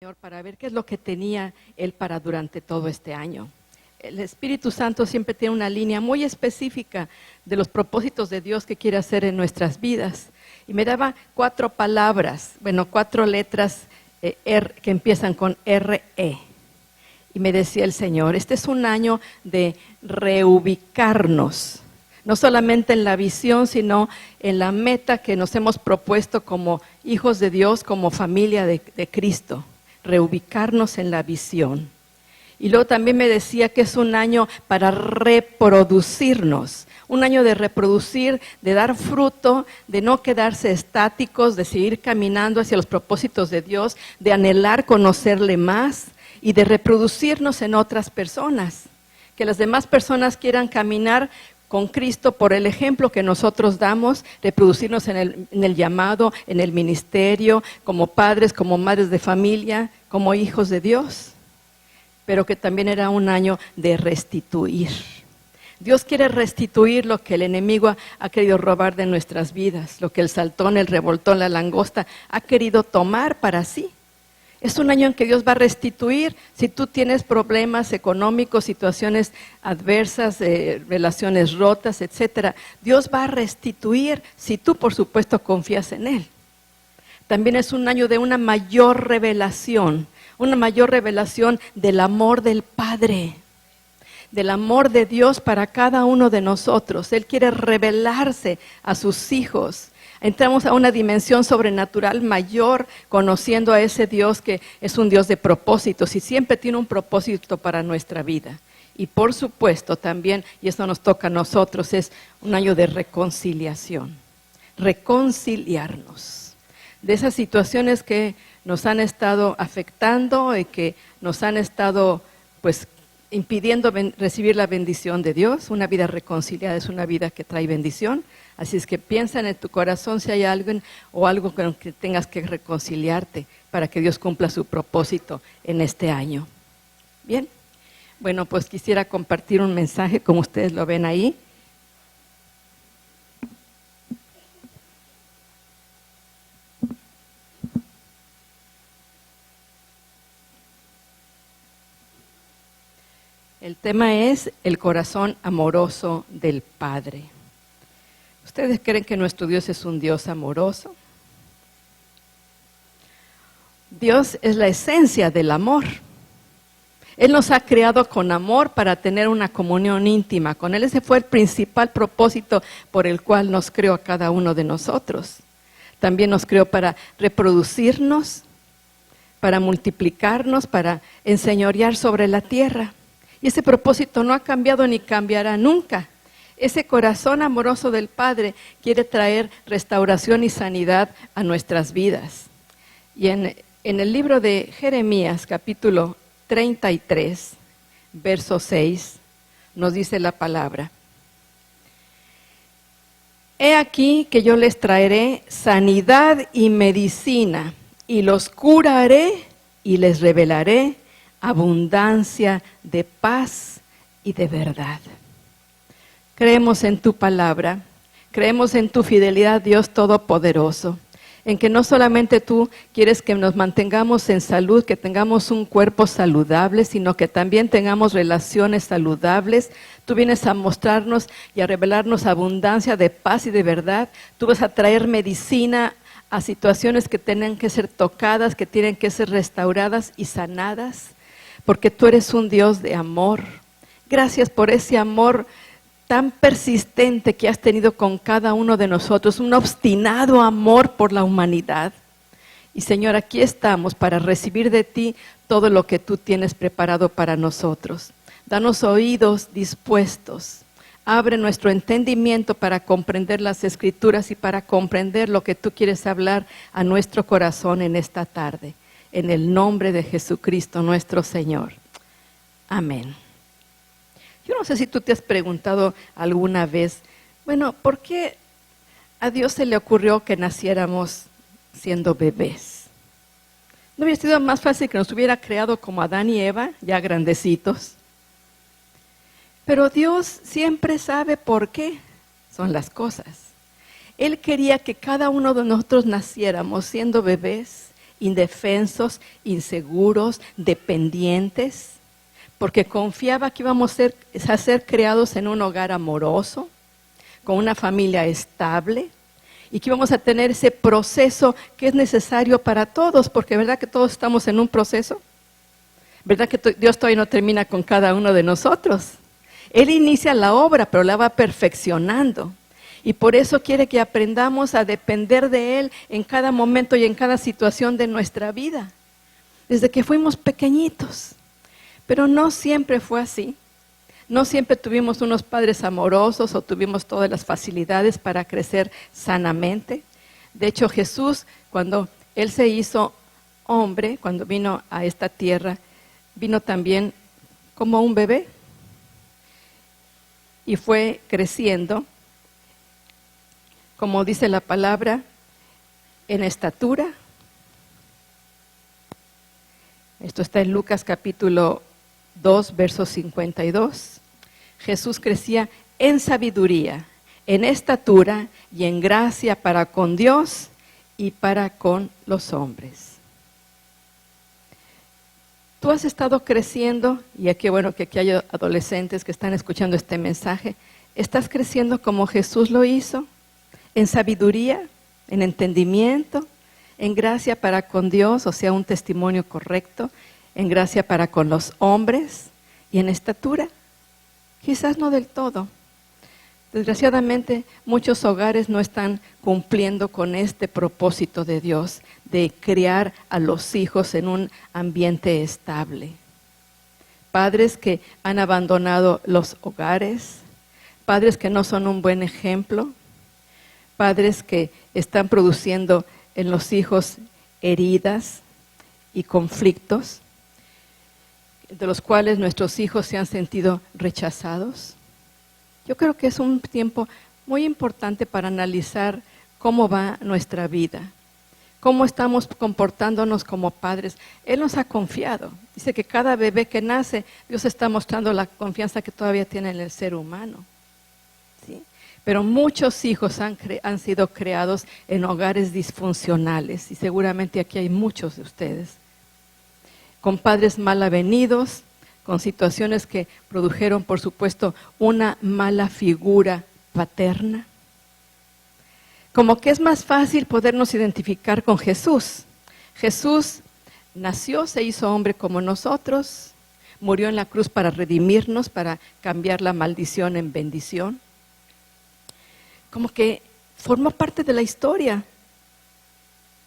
Señor para ver qué es lo que tenía Él para durante todo este año. El Espíritu Santo siempre tiene una línea muy específica de los propósitos de Dios que quiere hacer en nuestras vidas. Y me daba 4 palabras, 4 letras que empiezan con R-E. Y me decía el Señor, este es un año de reubicarnos, no solamente en la visión, sino en la meta que nos hemos propuesto como hijos de Dios, como familia de Cristo, reubicarnos en la visión. Y luego también me decía que es un año para reproducirnos, un año de reproducir, de dar fruto, de no quedarse estáticos, de seguir caminando hacia los propósitos de Dios, de anhelar conocerle más y de reproducirnos en otras personas. Que las demás personas quieran caminar con Cristo por el ejemplo que nosotros damos, reproducirnos en el llamado, en el ministerio, como padres, como madres de familia, como hijos de Dios. Pero que también era un año de restituir. Dios quiere restituir lo que el enemigo ha querido robar de nuestras vidas, lo que el saltón, el revoltón, la langosta ha querido tomar para sí. Es un año en que Dios va a restituir. Si tú tienes problemas económicos, situaciones adversas, relaciones rotas, etcétera, Dios va a restituir si tú, por supuesto, confías en Él. También es un año de una mayor revelación del amor del Padre, del amor de Dios para cada uno de nosotros. Él quiere revelarse a sus hijos. Entramos a una dimensión sobrenatural mayor, conociendo a ese Dios que es un Dios de propósitos y siempre tiene un propósito para nuestra vida. Y por supuesto también, y esto nos toca a nosotros, es un año de reconciliación. Reconciliarnos de esas situaciones que nos han estado afectando y que nos han estado impidiendo recibir la bendición de Dios. Una vida reconciliada es una vida que trae bendición. Así es que piensa en tu corazón si hay alguien o algo con que tengas que reconciliarte para que Dios cumpla su propósito en este año. Bien, bueno, pues quisiera compartir un mensaje como ustedes lo ven ahí. El tema es el corazón amoroso del Padre. ¿Ustedes creen que nuestro Dios es un Dios amoroso? Dios es la esencia del amor. Él nos ha creado con amor para tener una comunión íntima con Él. Ese fue el principal propósito por el cual nos creó a cada uno de nosotros. También nos creó para reproducirnos, para multiplicarnos, para enseñorear sobre la tierra. Y ese propósito no ha cambiado ni cambiará nunca. Ese corazón amoroso del Padre quiere traer restauración y sanidad a nuestras vidas. Y en el libro de Jeremías, capítulo 33, verso 6, nos dice la palabra: He aquí que yo les traeré sanidad y medicina, y los curaré y les revelaré abundancia de paz y de verdad. Creemos en tu palabra, creemos en tu fidelidad, Dios Todopoderoso, en que no solamente tú quieres que nos mantengamos en salud, que tengamos un cuerpo saludable, sino que también tengamos relaciones saludables. Tú vienes a mostrarnos y a revelarnos abundancia de paz y de verdad. Tú vas a traer medicina a situaciones que tienen que ser tocadas, que tienen que ser restauradas y sanadas, porque tú eres un Dios de amor. Gracias por ese amor tan persistente que has tenido con cada uno de nosotros, un obstinado amor por la humanidad. Y Señor, aquí estamos para recibir de ti todo lo que tú tienes preparado para nosotros. Danos oídos dispuestos. Abre nuestro entendimiento para comprender las Escrituras y para comprender lo que tú quieres hablar a nuestro corazón en esta tarde. En el nombre de Jesucristo nuestro Señor. Amén. Yo no sé si tú te has preguntado alguna vez, ¿por qué a Dios se le ocurrió que naciéramos siendo bebés? ¿No hubiera sido más fácil que nos hubiera creado como Adán y Eva, ya grandecitos? Pero Dios siempre sabe por qué son las cosas. Él quería que cada uno de nosotros naciéramos siendo bebés inseguros, dependientes, porque confiaba que íbamos a ser creados en un hogar amoroso, con una familia estable, y que íbamos a tener ese proceso que es necesario para todos, porque ¿verdad que todos estamos en un proceso? ¿Verdad que Dios todavía no termina con cada uno de nosotros? Él inicia la obra, pero la va perfeccionando. Y por eso quiere que aprendamos a depender de Él en cada momento y en cada situación de nuestra vida, desde que fuimos pequeñitos. Pero no siempre fue así. No siempre tuvimos unos padres amorosos o tuvimos todas las facilidades para crecer sanamente. De hecho, Jesús, cuando Él se hizo hombre, cuando vino a esta tierra, vino también como un bebé y fue creciendo, como dice la palabra, en estatura. Esto está en Lucas capítulo 2, verso 52. Jesús crecía en sabiduría, en estatura y en gracia para con Dios y para con los hombres. Tú has estado creciendo, y qué bueno que aquí hay adolescentes que están escuchando este mensaje. ¿Estás creciendo como Jesús lo hizo? En sabiduría, en entendimiento, en gracia para con Dios, o sea, un testimonio correcto, en gracia para con los hombres y en estatura. Quizás no del todo. Desgraciadamente, muchos hogares no están cumpliendo con este propósito de Dios, de criar a los hijos en un ambiente estable. Padres que han abandonado los hogares, padres que no son un buen ejemplo, padres que están produciendo en los hijos heridas y conflictos, de los cuales nuestros hijos se han sentido rechazados. Yo creo que es un tiempo muy importante para analizar cómo va nuestra vida, cómo estamos comportándonos como padres. Él nos ha confiado. Dice que cada bebé que nace, Dios está mostrando la confianza que todavía tiene en el ser humano. ¿Sí? Pero muchos hijos han sido creados en hogares disfuncionales, y seguramente aquí hay muchos de ustedes, con padres mal avenidos, con situaciones que produjeron, por supuesto, una mala figura paterna. Como que es más fácil podernos identificar con Jesús. Jesús nació, se hizo hombre como nosotros, murió en la cruz para redimirnos, para cambiar la maldición en bendición. Como que formó parte de la historia.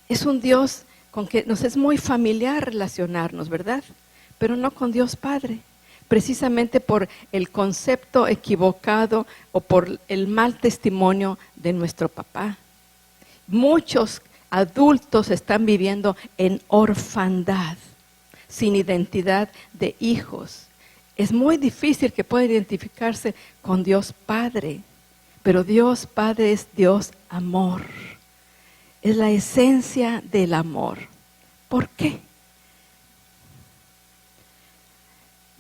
Es un Dios con que nos es muy familiar relacionarnos, ¿verdad? Pero no con Dios Padre, precisamente por el concepto equivocado o por el mal testimonio de nuestro papá. Muchos adultos están viviendo en orfandad, sin identidad de hijos. Es muy difícil que puedan identificarse con Dios Padre, pero Dios Padre es Dios amor. Es la esencia del amor. ¿Por qué?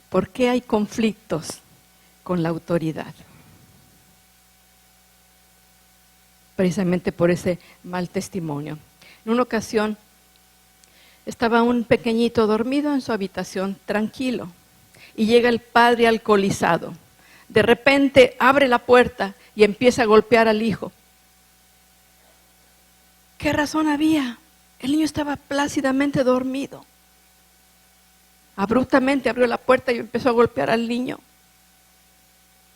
¿Por qué hay conflictos con la autoridad? Precisamente por ese mal testimonio. En una ocasión estaba un pequeñito dormido en su habitación tranquilo y llega el padre alcoholizado. De repente abre la puerta y empieza a golpear al hijo. ¿Qué razón había? El niño estaba plácidamente dormido. Abruptamente abrió la puerta y empezó a golpear al niño.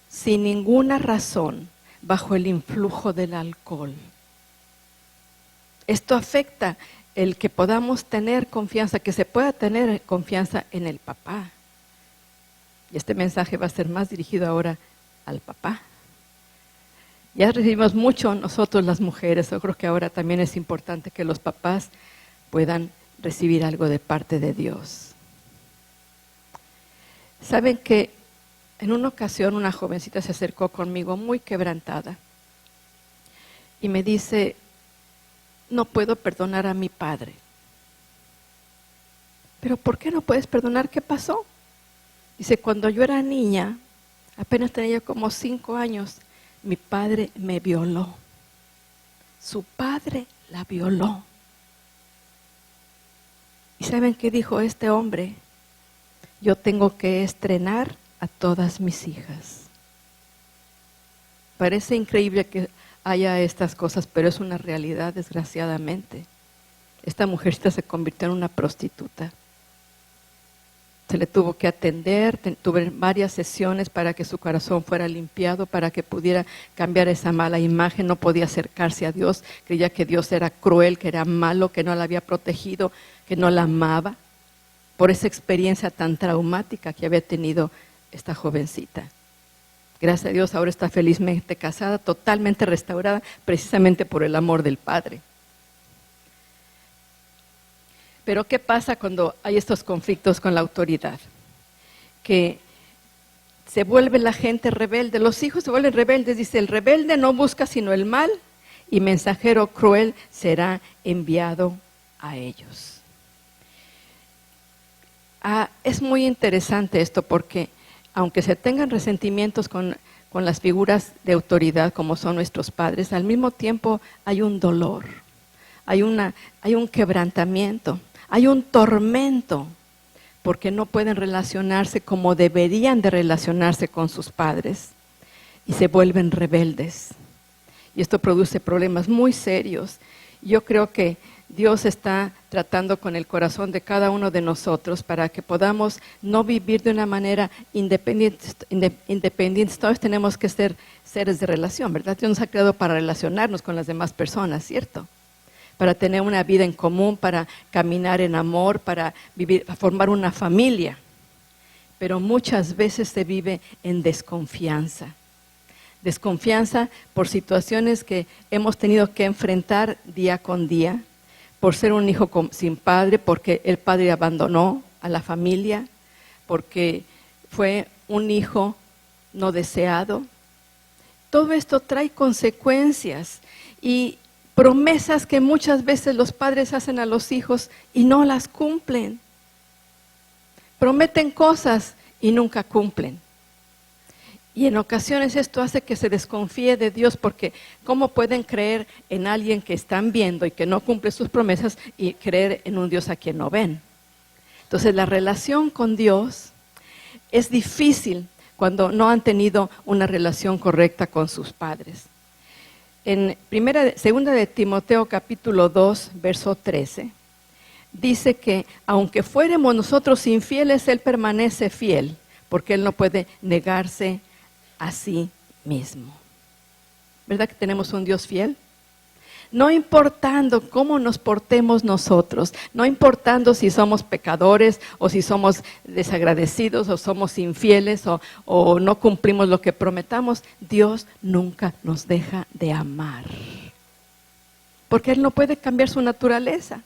Sin ninguna razón, bajo el influjo del alcohol. Esto afecta el que podamos tener confianza, que se pueda tener confianza en el papá. Y este mensaje va a ser más dirigido ahora al papá. Ya recibimos mucho nosotros las mujeres, yo creo que ahora también es importante que los papás puedan recibir algo de parte de Dios. Saben que en una ocasión una jovencita se acercó conmigo muy quebrantada y me dice, no puedo perdonar a mi padre. ¿Pero por qué no puedes perdonar? ¿Qué pasó? Dice, cuando yo era niña, apenas tenía como 5 años, mi padre me violó. Su padre la violó. saben qué dijo este hombre? Yo tengo que estrenar a todas mis hijas. Parece increíble que haya estas cosas, pero es una realidad, desgraciadamente. Esta mujercita se convirtió en una prostituta. Se le tuvo que atender, tuve varias sesiones para que su corazón fuera limpiado, para que pudiera cambiar esa mala imagen. No podía acercarse a Dios, creía que Dios era cruel, que era malo, que no la había protegido, que no la amaba, por esa experiencia tan traumática que había tenido esta jovencita. Gracias a Dios ahora está felizmente casada, totalmente restaurada, precisamente por el amor del Padre. Pero ¿qué pasa cuando hay estos conflictos con la autoridad? Que se vuelve la gente rebelde, los hijos se vuelven rebeldes. Dice, el rebelde no busca sino el mal y mensajero cruel será enviado a ellos. Es muy interesante esto porque aunque se tengan resentimientos con las figuras de autoridad como son nuestros padres, al mismo tiempo hay un dolor, hay un quebrantamiento. Hay un tormento porque no pueden relacionarse como deberían de relacionarse con sus padres y se vuelven rebeldes. Y esto produce problemas muy serios. Yo creo que Dios está tratando con el corazón de cada uno de nosotros para que podamos no vivir de una manera independiente. Todos tenemos que ser seres de relación, ¿verdad? Dios nos ha creado para relacionarnos con las demás personas, ¿cierto? Para tener una vida en común, para caminar en amor, para formar una familia. Pero muchas veces se vive en desconfianza. Desconfianza por situaciones que hemos tenido que enfrentar día con día, por ser un hijo sin padre, porque el padre abandonó a la familia, porque fue un hijo no deseado. Todo esto trae consecuencias y promesas que muchas veces los padres hacen a los hijos y no las cumplen. Prometen cosas y nunca cumplen. Y en ocasiones esto hace que se desconfíe de Dios porque ¿cómo pueden creer en alguien que están viendo y que no cumple sus promesas y creer en un Dios a quien no ven? Entonces la relación con Dios es difícil cuando no han tenido una relación correcta con sus padres. En segunda de Timoteo capítulo 2, verso 13, dice que aunque fuéramos nosotros infieles, Él permanece fiel, porque Él no puede negarse a sí mismo. ¿Verdad que tenemos un Dios fiel? No importando cómo nos portemos nosotros, no importando si somos pecadores o si somos desagradecidos o somos infieles o no cumplimos lo que prometamos, Dios nunca nos deja de amar. Porque Él no puede cambiar su naturaleza.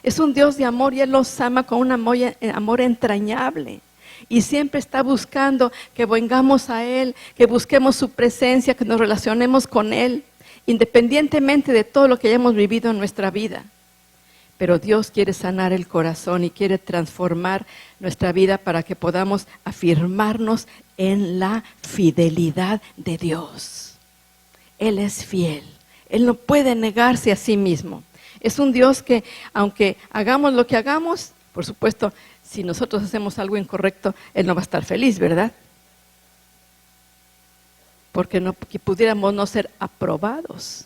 Es un Dios de amor y Él los ama con un amor entrañable. Y siempre está buscando que vengamos a Él, que busquemos su presencia, que nos relacionemos con Él, independientemente de todo lo que hayamos vivido en nuestra vida. Pero Dios quiere sanar el corazón y quiere transformar nuestra vida para que podamos afirmarnos en la fidelidad de Dios. Él es fiel, Él no puede negarse a sí mismo. Es un Dios que, aunque hagamos lo que hagamos, por supuesto, si nosotros hacemos algo incorrecto, Él no va a estar feliz, ¿verdad? Porque pudiéramos no ser aprobados.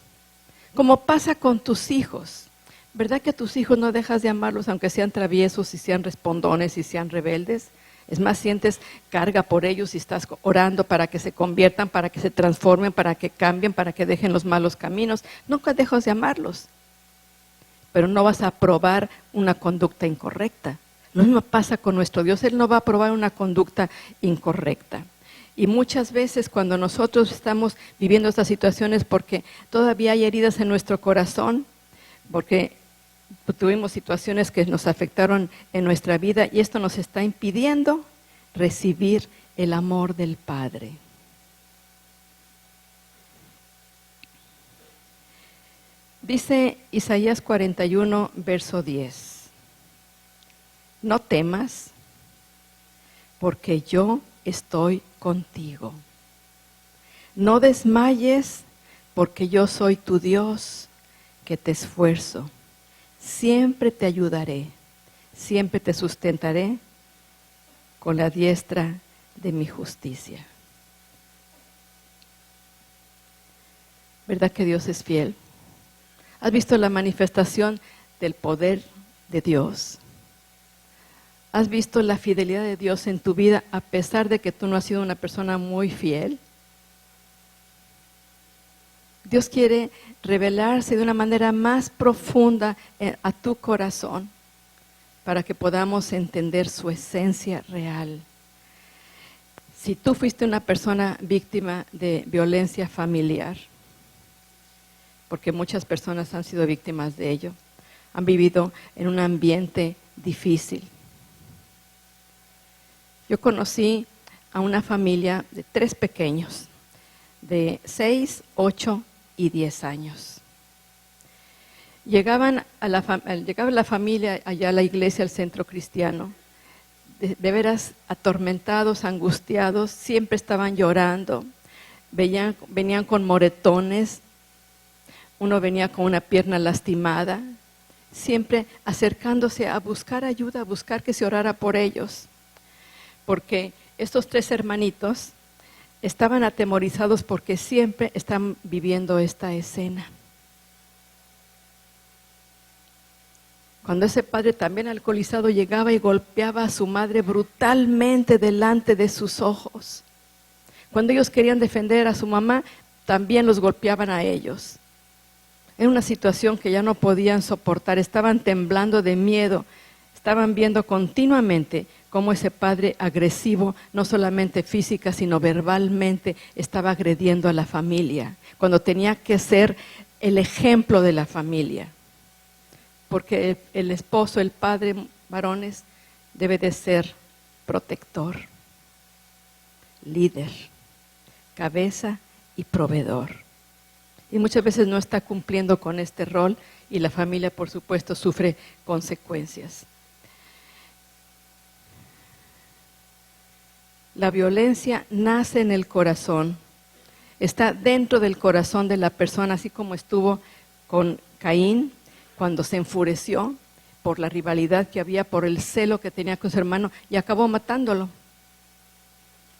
Como pasa con tus hijos. ¿Verdad que tus hijos no dejas de amarlos aunque sean traviesos y sean respondones y sean rebeldes? Es más, sientes carga por ellos y estás orando para que se conviertan, para que se transformen, para que cambien, para que dejen los malos caminos. Nunca dejas de amarlos. Pero no vas a aprobar una conducta incorrecta. Lo mismo pasa con nuestro Dios. Él no va a aprobar una conducta incorrecta. Y muchas veces cuando nosotros estamos viviendo estas situaciones porque todavía hay heridas en nuestro corazón, porque tuvimos situaciones que nos afectaron en nuestra vida y esto nos está impidiendo recibir el amor del Padre. Dice Isaías 41, verso 10. No temas, porque yo estoy contigo. No desmayes, porque yo soy tu Dios, que te esfuerzo. Siempre te ayudaré. siempre te sustentaré con la diestra de mi justicia. ¿Verdad que Dios es fiel? ¿Has visto la manifestación del poder de Dios? ¿Has visto la fidelidad de Dios en tu vida a pesar de que tú no has sido una persona muy fiel? Dios quiere revelarse de una manera más profunda a tu corazón para que podamos entender su esencia real. Si tú fuiste una persona víctima de violencia familiar, porque muchas personas han sido víctimas de ello, han vivido en un ambiente difícil. Yo conocí a una familia de 3 pequeños, de 6, 8 y 10 años. Llegaba la familia allá a la iglesia, al centro cristiano, de veras atormentados, angustiados, siempre estaban llorando, venían con moretones, uno venía con una pierna lastimada, siempre acercándose a buscar ayuda, a buscar que se orara por ellos, porque estos 3 hermanitos estaban atemorizados porque siempre están viviendo esta escena. Cuando ese padre también alcoholizado llegaba y golpeaba a su madre brutalmente delante de sus ojos. Cuando ellos querían defender a su mamá, también los golpeaban a ellos. Era una situación que ya no podían soportar, estaban temblando de miedo, estaban viendo continuamente cómo ese padre agresivo, no solamente física, sino verbalmente, estaba agrediendo a la familia, cuando tenía que ser el ejemplo de la familia. Porque el esposo, el padre, varones, debe de ser protector, líder, cabeza y proveedor. Y muchas veces no está cumpliendo con este rol y la familia, por supuesto, sufre consecuencias. La violencia nace en el corazón, está dentro del corazón de la persona, así como estuvo con Caín, cuando se enfureció por la rivalidad que había, por el celo que tenía con su hermano y acabó matándolo.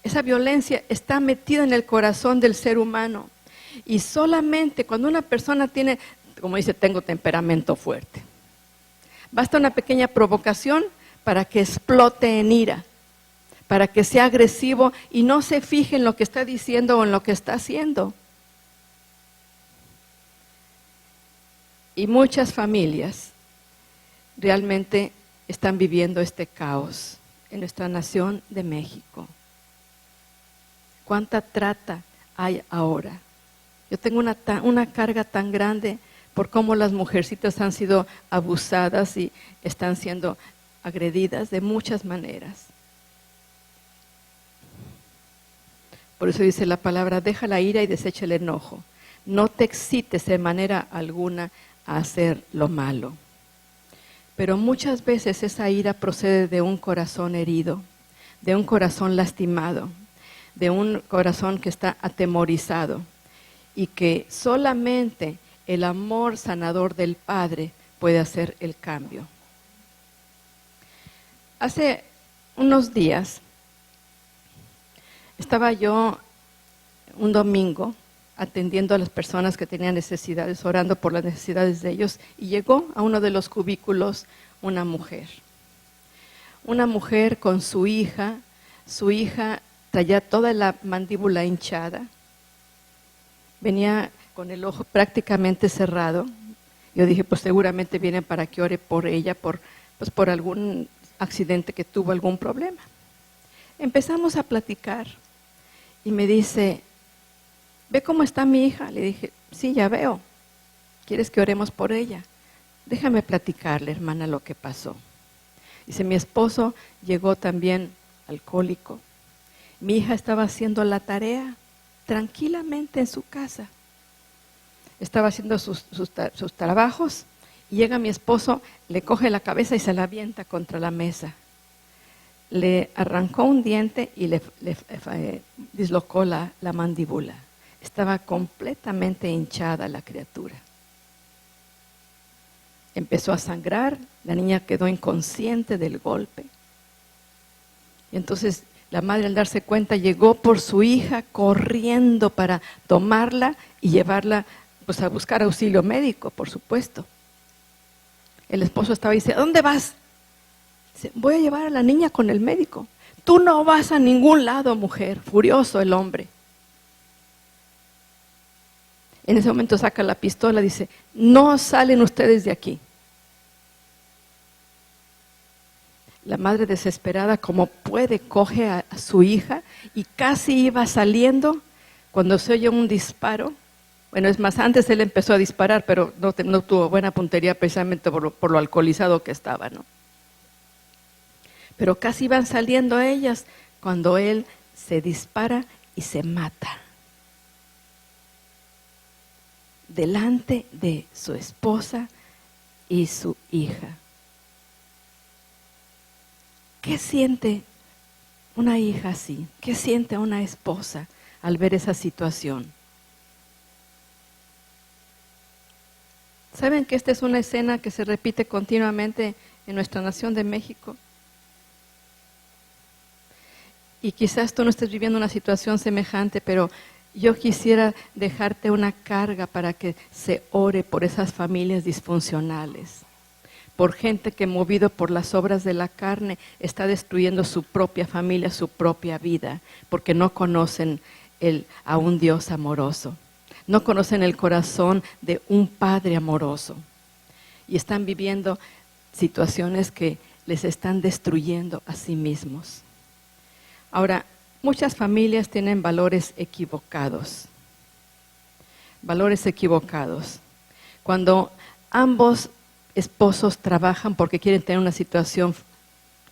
Esa violencia está metida en el corazón del ser humano y solamente cuando una persona tiene, como dice, tengo temperamento fuerte, basta una pequeña provocación para que explote en ira, para que sea agresivo y no se fije en lo que está diciendo o en lo que está haciendo. Y muchas familias realmente están viviendo este caos en nuestra nación de México. ¿Cuánta trata hay ahora? Yo tengo una carga tan grande por cómo las mujercitas han sido abusadas y están siendo agredidas de muchas maneras. Por eso dice la palabra, deja la ira y desecha el enojo. No te excites de manera alguna a hacer lo malo. Pero muchas veces esa ira procede de un corazón herido, de un corazón lastimado, de un corazón que está atemorizado y que solamente el amor sanador del Padre puede hacer el cambio. Hace unos días estaba yo un domingo atendiendo a las personas que tenían necesidades, orando por las necesidades de ellos, y llegó a uno de los cubículos una mujer con su hija traía toda la mandíbula hinchada, venía con el ojo prácticamente cerrado. Yo dije, pues seguramente viene para que ore por ella, por algún accidente que tuvo, algún problema. Empezamos a platicar y me dice, ¿ve cómo está mi hija? Le dije, sí, ya veo. ¿Quieres que oremos por ella? Déjame platicarle, hermana, lo que pasó. Dice, mi esposo llegó también alcohólico. Mi hija estaba haciendo la tarea tranquilamente en su casa. Estaba haciendo sus trabajos y llega mi esposo, le coge la cabeza y se la avienta contra la mesa. Le arrancó un diente y le dislocó la mandíbula. Estaba completamente hinchada la criatura. empezó a sangrar, la niña quedó inconsciente del golpe. Y entonces la madre, al darse cuenta, llegó por su hija corriendo para tomarla y llevarla pues a buscar auxilio médico, por supuesto. El esposo estaba y dice: ¿a dónde vas? Dice: voy a llevar a la niña con el médico. Tú no vas a ningún lado, mujer. Furioso el hombre. En ese momento saca la pistola y dice: no salen ustedes de aquí. La madre, desesperada como puede, coge a su hija y casi iba saliendo cuando se oye un disparo. Bueno, es más, antes él empezó a disparar, pero no tuvo buena puntería precisamente por lo alcoholizado que estaba, ¿no? Pero casi iban saliendo ellas cuando él se dispara y se mata delante de su esposa y su hija. ¿Qué siente una hija así? ¿Qué siente una esposa al ver esa situación? ¿Saben que esta es una escena que se repite continuamente en nuestra nación de México? Y quizás tú no estés viviendo una situación semejante, pero yo quisiera dejarte una carga para que se ore por esas familias disfuncionales, por gente que, movido por las obras de la carne, está destruyendo su propia familia, su propia vida, porque no conocen a un Dios amoroso, no conocen el corazón de un Padre amoroso, y están viviendo situaciones que les están destruyendo a sí mismos. Ahora, muchas familias tienen valores equivocados. Valores equivocados. Cuando ambos esposos trabajan porque quieren tener una situación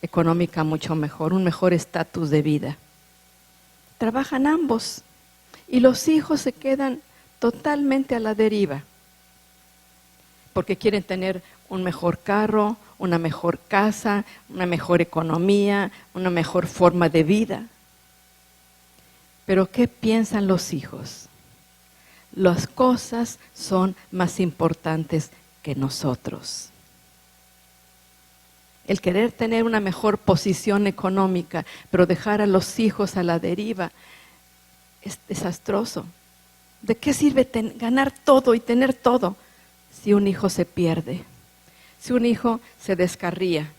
económica mucho mejor, un mejor estatus de vida. Trabajan ambos y los hijos se quedan totalmente a la deriva porque quieren tener un mejor carro, una mejor casa, una mejor economía, una mejor forma de vida. Pero ¿qué piensan los hijos? Las cosas son más importantes que nosotros. El querer tener una mejor posición económica, pero dejar a los hijos a la deriva, es desastroso. ¿De qué sirve ganar todo y tener todo si un hijo se pierde? Si un hijo se descarría.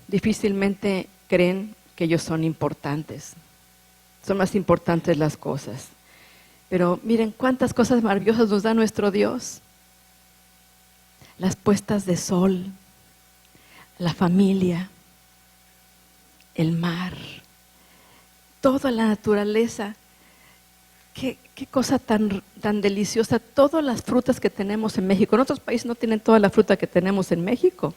Difícilmente creen que ellos son importantes. Son más importantes las cosas. Pero miren cuántas cosas maravillosas nos da nuestro Dios. Las puestas de sol, la familia, el mar, toda la naturaleza. Qué cosa tan deliciosa. Todas las frutas que tenemos en México. En otros países no tienen toda la fruta que tenemos en México.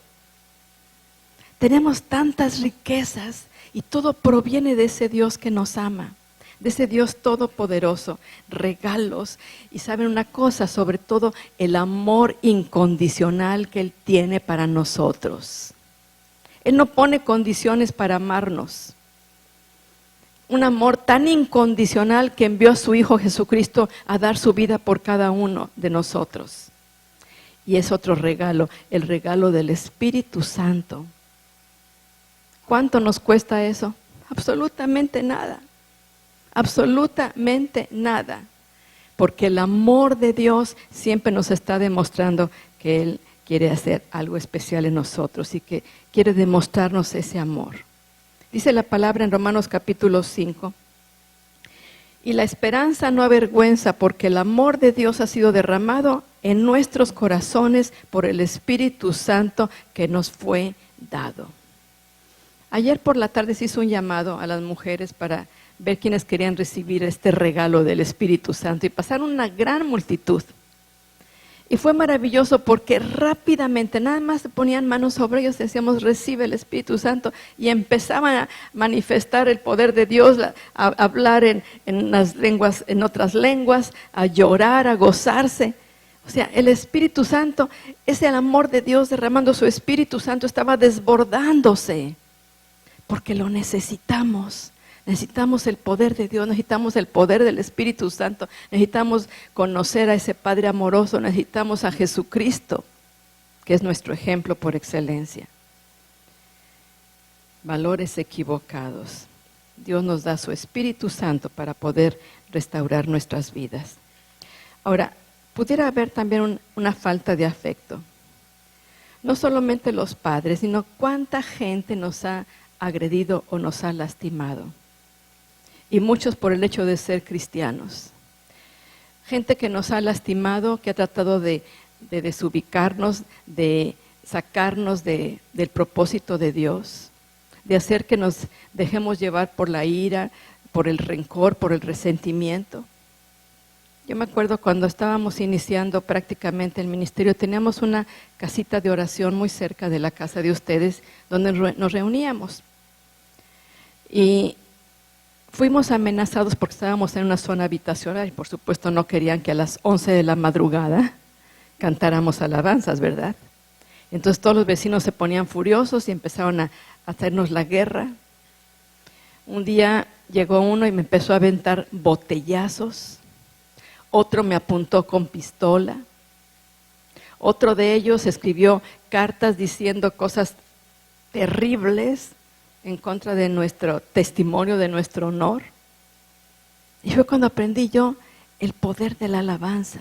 Tenemos tantas riquezas y todo proviene de ese Dios que nos ama, de ese Dios todopoderoso, regalos. Y saben una cosa, sobre todo el amor incondicional que Él tiene para nosotros. Él no pone condiciones para amarnos. Un amor tan incondicional que envió a su Hijo Jesucristo a dar su vida por cada uno de nosotros. Y es otro regalo, el regalo del Espíritu Santo. ¿Cuánto nos cuesta eso? Absolutamente nada. Absolutamente nada. Porque el amor de Dios siempre nos está demostrando que Él quiere hacer algo especial en nosotros y que quiere demostrarnos ese amor. Dice la palabra en Romanos capítulo 5. Y la esperanza no avergüenza, porque el amor de Dios ha sido derramado en nuestros corazones por el Espíritu Santo que nos fue dado. Ayer por la tarde se hizo un llamado a las mujeres para ver quiénes querían recibir este regalo del Espíritu Santo, y pasaron una gran multitud. Y fue maravilloso porque rápidamente, nada más se ponían manos sobre ellos, decíamos: recibe el Espíritu Santo, y empezaban a manifestar el poder de Dios, a hablar en las lenguas, en otras lenguas, a llorar, a gozarse. O sea, el Espíritu Santo, es el amor de Dios derramando su Espíritu Santo, estaba desbordándose, porque lo necesitamos. Necesitamos el poder de Dios, necesitamos el poder del Espíritu Santo, necesitamos conocer a ese Padre amoroso, necesitamos a Jesucristo, que es nuestro ejemplo por excelencia. Valores equivocados. Dios nos da su Espíritu Santo para poder restaurar nuestras vidas. Ahora, pudiera haber también una falta de afecto. No solamente los padres, sino cuánta gente nos ha agredido o nos ha lastimado. Y muchos por el hecho de ser cristianos. Gente que nos ha lastimado, que ha tratado de desubicarnos, de sacarnos del propósito de Dios, de hacer que nos dejemos llevar por la ira, por el rencor, por el resentimiento. Yo me acuerdo cuando estábamos iniciando prácticamente el ministerio, teníamos una casita de oración muy cerca de la casa de ustedes, donde nos reuníamos. Y fuimos amenazados porque estábamos en una zona habitacional y por supuesto no querían que a las 11 de la madrugada cantáramos alabanzas, ¿verdad? Entonces todos los vecinos se ponían furiosos y empezaron a hacernos la guerra. Un día llegó uno y me empezó a aventar botellazos. Otro me apuntó con pistola. Otro de ellos escribió cartas diciendo cosas terribles en contra de nuestro testimonio, de nuestro honor. Y fue cuando aprendí yo el poder de la alabanza.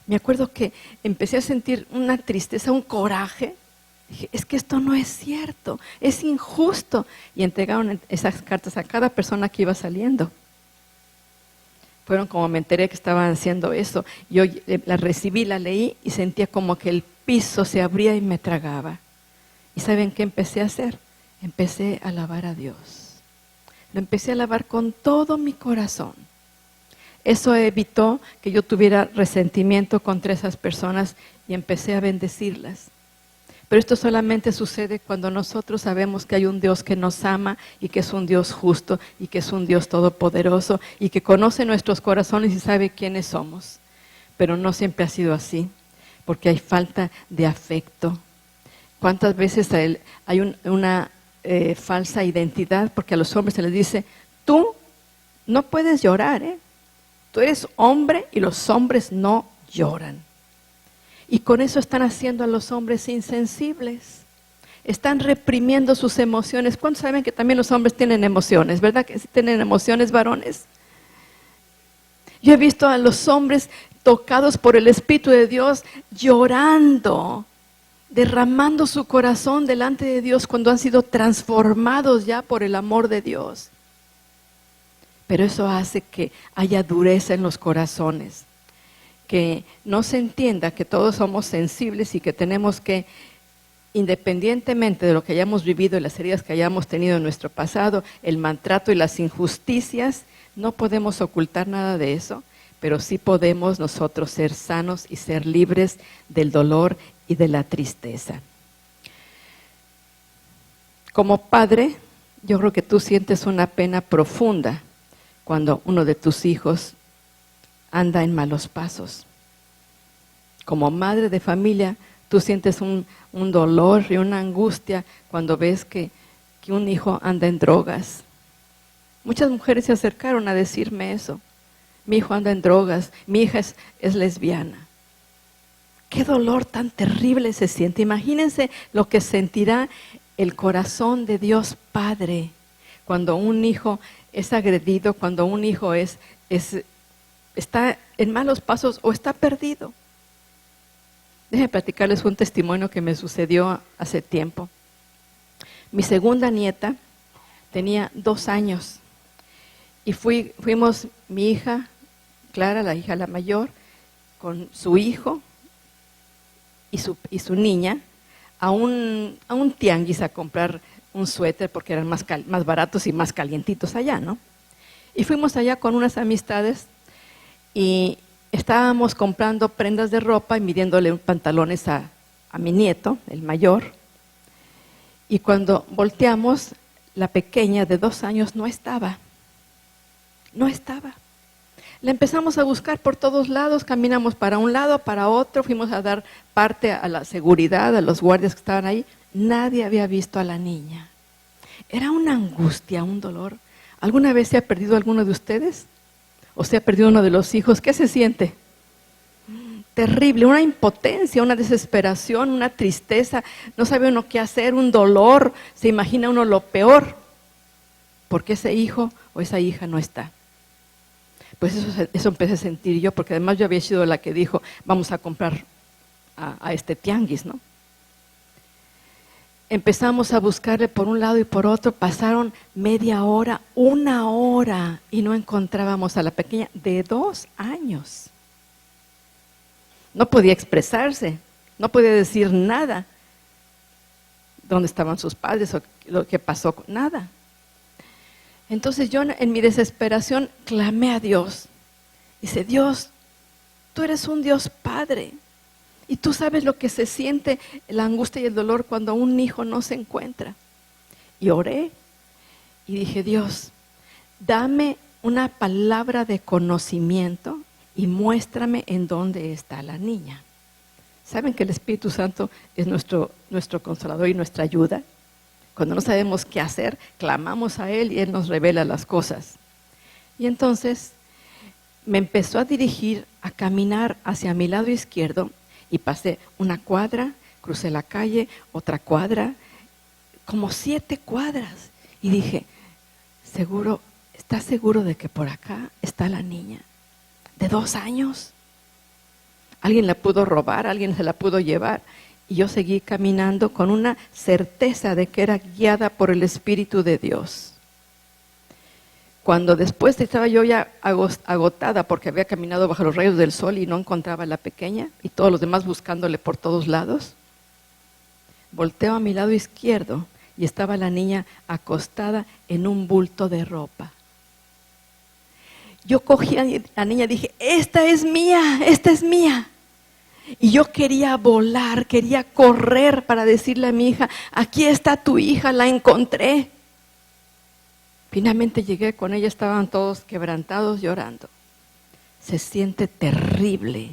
Me acuerdo que empecé a sentir una tristeza, un coraje. Dije, es que esto no es cierto, es injusto. Y entregaron esas cartas a cada persona que iba saliendo. Fueron como me enteré que estaban haciendo eso. Yo la recibí, la leí y sentía como que el piso se abría y me tragaba. ¿Y saben qué empecé a hacer? Empecé a alabar a Dios. Lo empecé a alabar con todo mi corazón. Eso evitó que yo tuviera resentimiento contra esas personas y empecé a bendecirlas. Pero esto solamente sucede cuando nosotros sabemos que hay un Dios que nos ama y que es un Dios justo y que es un Dios todopoderoso y que conoce nuestros corazones y sabe quiénes somos. Pero no siempre ha sido así, porque hay falta de afecto. ¿Cuántas veces hay una falsa identidad? Porque a los hombres se les dice, tú no puedes llorar, tú eres hombre y los hombres no lloran. Y con eso están haciendo a los hombres insensibles. Están reprimiendo sus emociones. ¿Cuántos saben que también los hombres tienen emociones? ¿Verdad que sí tienen emociones, varones? Yo he visto a los hombres tocados por el Espíritu de Dios llorando, derramando su corazón delante de Dios cuando han sido transformados ya por el amor de Dios. Pero eso hace que haya dureza en los corazones. Que no se entienda que todos somos sensibles y que tenemos que, independientemente de lo que hayamos vivido y las heridas que hayamos tenido en nuestro pasado, el maltrato y las injusticias, no podemos ocultar nada de eso, pero sí podemos nosotros ser sanos y ser libres del dolor y de la tristeza. Como padre, yo creo que tú sientes una pena profunda cuando uno de tus hijos anda en malos pasos. Como madre de familia, tú sientes un dolor y una angustia cuando ves que un hijo anda en drogas. Muchas mujeres se acercaron a decirme eso. Mi hijo anda en drogas, mi hija es lesbiana. Qué dolor tan terrible se siente. Imagínense lo que sentirá el corazón de Dios Padre cuando un hijo es agredido, cuando un hijo está en malos pasos o está perdido. Déjenme platicarles un testimonio que me sucedió hace tiempo. Mi segunda nieta tenía 2 años y fuimos mi hija, Clara, la hija la mayor, con su hijo y su niña a un tianguis a comprar un suéter porque eran más baratos y más calientitos allá, ¿no? Y fuimos allá con unas amistades y estábamos comprando prendas de ropa y midiéndole pantalones a mi nieto, el mayor. Y cuando volteamos, la pequeña de 2 años no estaba. No estaba. La empezamos a buscar por todos lados, caminamos para un lado, para otro, fuimos a dar parte a la seguridad, a los guardias que estaban ahí. Nadie había visto a la niña. Era una angustia, un dolor. ¿Alguna vez se ha perdido alguno de ustedes? ¿O se ha perdido uno de los hijos? ¿Qué se siente? Terrible, una impotencia, una desesperación, una tristeza, no sabe uno qué hacer, un dolor, se imagina uno lo peor, porque ese hijo o esa hija no está. Pues eso empecé a sentir yo, porque además yo había sido la que dijo, vamos a comprar a este tianguis, ¿no? Empezamos a buscarle por un lado y por otro, pasaron media hora, 1 hora, y no encontrábamos a la pequeña de 2 años. No podía expresarse, no podía decir nada. ¿Dónde estaban sus padres o lo que pasó? Nada. Entonces yo en mi desesperación clamé a Dios. Dice, Dios, tú eres un Dios Padre. Y tú sabes lo que se siente, la angustia y el dolor cuando un hijo no se encuentra. Y oré y dije, Dios, dame una palabra de conocimiento y muéstrame en dónde está la niña. ¿Saben que el Espíritu Santo es nuestro consolador y nuestra ayuda? Cuando no sabemos qué hacer, clamamos a Él y Él nos revela las cosas. Y entonces me empezó a dirigir a caminar hacia mi lado izquierdo y pasé 1 cuadra, crucé la calle, otra cuadra, como 7 cuadras. Y dije, ¿estás seguro de que por acá está la niña? ¿De 2 años? Alguien la pudo robar, alguien se la pudo llevar. Y yo seguí caminando con una certeza de que era guiada por el Espíritu de Dios. Cuando después estaba yo ya agotada porque había caminado bajo los rayos del sol y no encontraba a la pequeña y todos los demás buscándole por todos lados, volteo a mi lado izquierdo y estaba la niña acostada en un bulto de ropa. Yo cogí a la niña y dije, esta es mía, esta es mía. Y yo quería volar, quería correr para decirle a mi hija, aquí está tu hija, la encontré. Finalmente llegué con ella, estaban todos quebrantados llorando. Se siente terrible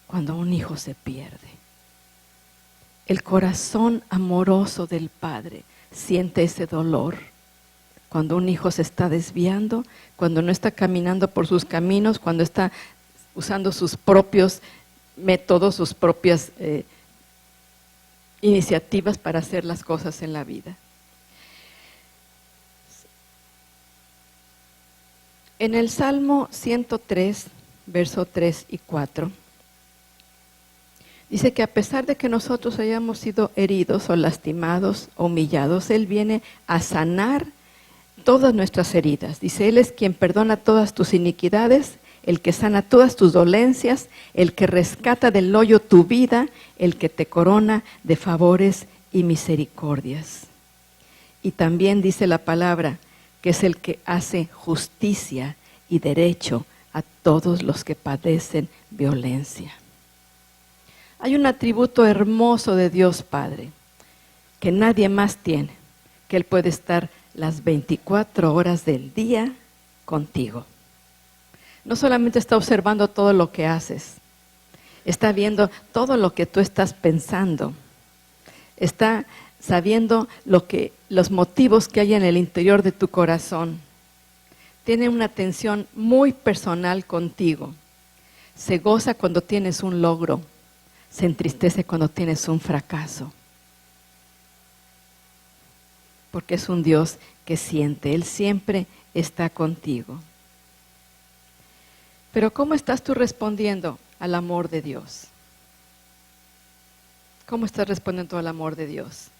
cuando un hijo se pierde. El corazón amoroso del Padre siente ese dolor. Cuando un hijo se está desviando, cuando no está caminando por sus caminos, cuando está usando sus propios métodos, sus propias iniciativas para hacer las cosas en la vida. En el Salmo 103, verso 3 y 4, dice que a pesar de que nosotros hayamos sido heridos o lastimados o humillados, Él viene a sanar todas nuestras heridas. Dice, Él es quien perdona todas tus iniquidades, el que sana todas tus dolencias, el que rescata del hoyo tu vida, el que te corona de favores y misericordias. Y también dice la palabra que es el que hace justicia y derecho a todos los que padecen violencia. Hay un atributo hermoso de Dios Padre que nadie más tiene, que Él puede estar las 24 horas del día contigo. No solamente está observando todo lo que haces, está viendo todo lo que tú estás pensando, está sabiendo los motivos que hay en el interior de tu corazón. Tiene una atención muy personal contigo. Se goza cuando tienes un logro, se entristece cuando tienes un fracaso. Porque es un Dios que siente, Él siempre está contigo. Pero ¿cómo estás tú respondiendo al amor de Dios? ¿Cómo estás respondiendo al amor de Dios?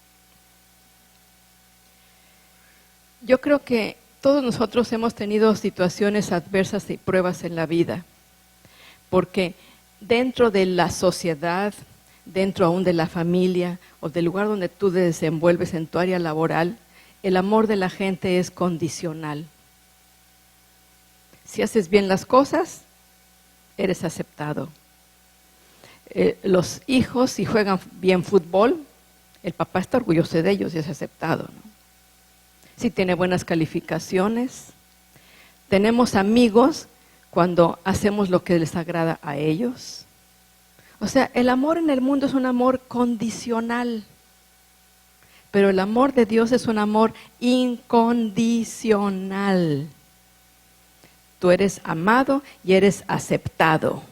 Yo creo que todos nosotros hemos tenido situaciones adversas y pruebas en la vida, porque dentro de la sociedad, dentro aún de la familia o del lugar donde tú te desenvuelves en tu área laboral, el amor de la gente es condicional. Si haces bien las cosas, eres aceptado. Los hijos, si juegan bien fútbol, el papá está orgulloso de ellos y es aceptado, ¿no? Si tiene buenas calificaciones. Tenemos amigos cuando hacemos lo que les agrada a ellos. O sea, el amor en el mundo es un amor condicional, pero el amor de Dios es un amor incondicional. Tú eres amado y eres aceptado.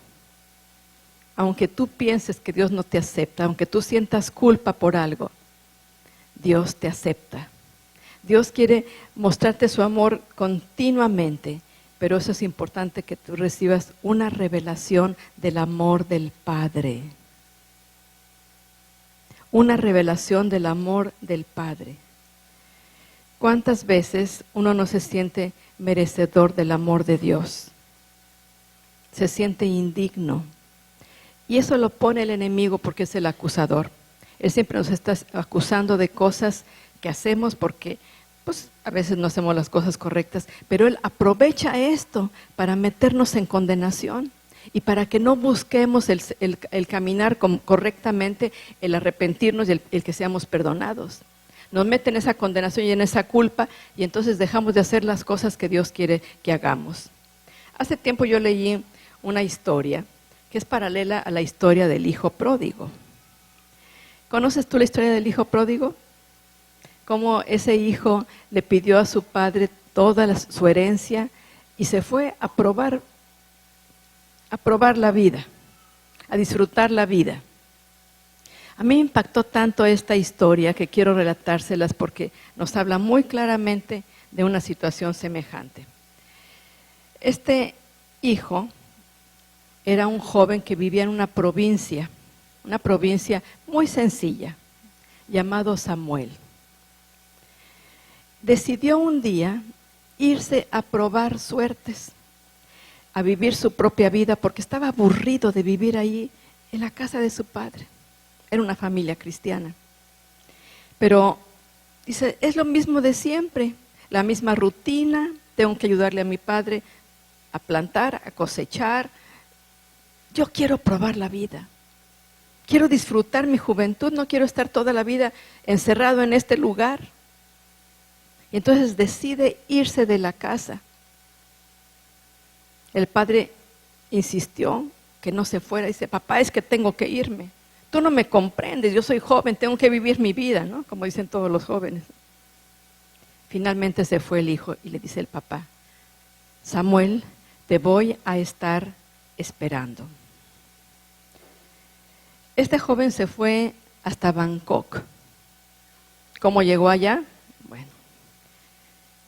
Aunque tú pienses que Dios no te acepta, aunque tú sientas culpa por algo, Dios te acepta. Dios quiere mostrarte su amor continuamente, pero eso es importante, que tú recibas una revelación del amor del Padre. Una revelación del amor del Padre. ¿Cuántas veces uno no se siente merecedor del amor de Dios? Se siente indigno. Y eso lo pone el enemigo porque es el acusador. Él siempre nos está acusando de cosas que hacemos porque pues a veces no hacemos las cosas correctas, pero Él aprovecha esto para meternos en condenación y para que no busquemos el caminar correctamente, el arrepentirnos y el que seamos perdonados. Nos mete en esa condenación y en esa culpa, y entonces dejamos de hacer las cosas que Dios quiere que hagamos. Hace tiempo yo leí una historia que es paralela a la historia del hijo pródigo. ¿Conoces tú la historia del hijo pródigo? Cómo ese hijo le pidió a su padre toda su herencia y se fue a probar la vida, a disfrutar la vida. A mí me impactó tanto esta historia que quiero relatárselas porque nos habla muy claramente de una situación semejante. Este hijo era un joven que vivía en una provincia muy sencilla, llamado Samuel. Decidió un día irse a probar suertes, a vivir su propia vida, porque estaba aburrido de vivir ahí en la casa de su padre. Era una familia cristiana. Pero dice, es lo mismo de siempre, la misma rutina, tengo que ayudarle a mi padre a plantar, a cosechar. Yo quiero probar la vida. Quiero disfrutar mi juventud, no quiero estar toda la vida encerrado en este lugar. Y entonces decide irse de la casa. El padre insistió que no se fuera. Dice, papá, es que tengo que irme. Tú no me comprendes, yo soy joven, tengo que vivir mi vida, ¿no? Como dicen todos los jóvenes. Finalmente se fue el hijo y le dice el papá, Samuel, te voy a estar esperando. Este joven se fue hasta Bangkok. ¿Cómo llegó allá? Bueno,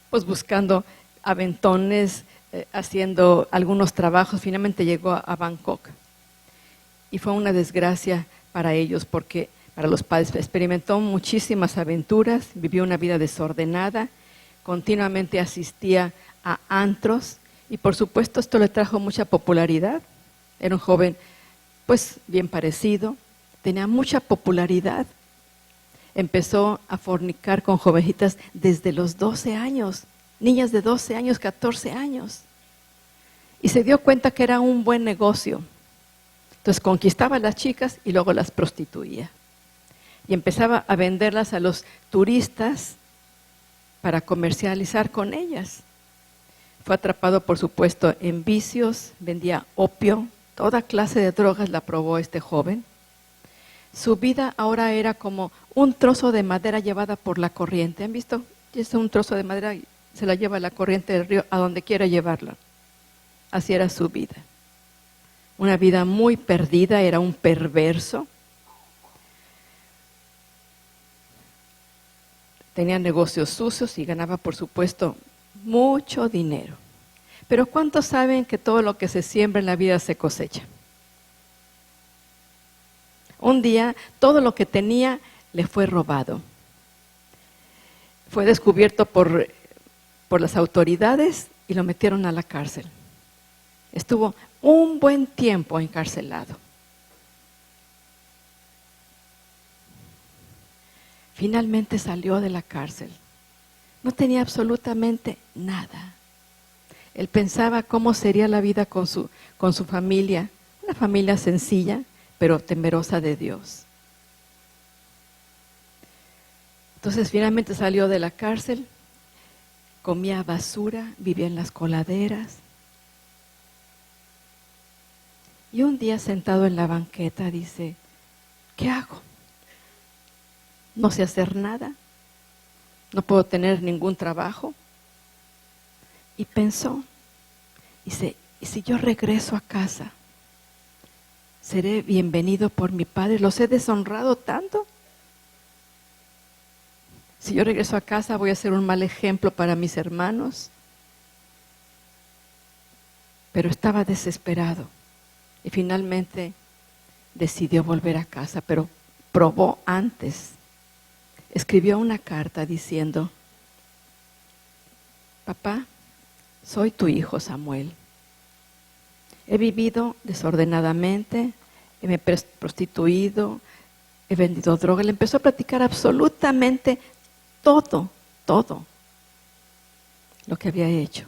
pues buscando aventones, haciendo algunos trabajos, finalmente llegó a Bangkok. Y fue una desgracia para ellos, porque para los padres experimentó muchísimas aventuras, vivió una vida desordenada, continuamente asistía a antros y por supuesto esto le trajo mucha popularidad. Era un joven pues bien parecido, tenía mucha popularidad. Empezó a fornicar con jovencitas desde los 12 años, niñas de 12 años, 14 años. Y se dio cuenta que era un buen negocio. Entonces conquistaba a las chicas y luego las prostituía. Y empezaba a venderlas a los turistas para comercializar con ellas. Fue atrapado, por supuesto, en vicios, vendía opio, toda clase de drogas la probó este joven. Su vida ahora era como un trozo de madera llevada por la corriente. ¿Han visto? Es un trozo de madera y se la lleva la corriente del río a donde quiera llevarla. Así era su vida. Una vida muy perdida, era un perverso. Tenía negocios sucios y ganaba, por supuesto, mucho dinero. Pero ¿cuántos saben que todo lo que se siembra en la vida se cosecha? Un día, todo lo que tenía le fue robado. Fue descubierto por las autoridades y lo metieron a la cárcel. Estuvo un buen tiempo encarcelado. Finalmente salió de la cárcel. No tenía absolutamente nada. Él pensaba cómo sería la vida con su familia, una familia sencilla, pero temerosa de Dios. Entonces finalmente salió de la cárcel, comía basura, vivía en las coladeras. Y un día sentado en la banqueta dice, ¿qué hago? No sé hacer nada, no puedo tener ningún trabajo. Y pensó, Dice, ¿y si yo regreso a casa? ¿Seré bienvenido por mi padre? ¿Los he deshonrado tanto? Si yo regreso a casa, voy a ser un mal ejemplo para mis hermanos. Pero estaba desesperado y finalmente decidió volver a casa, pero probó antes. Escribió una carta diciendo, papá, soy tu hijo Samuel. He vivido desordenadamente, me he prostituido, he vendido droga. Le empezó a platicar absolutamente todo lo que había hecho.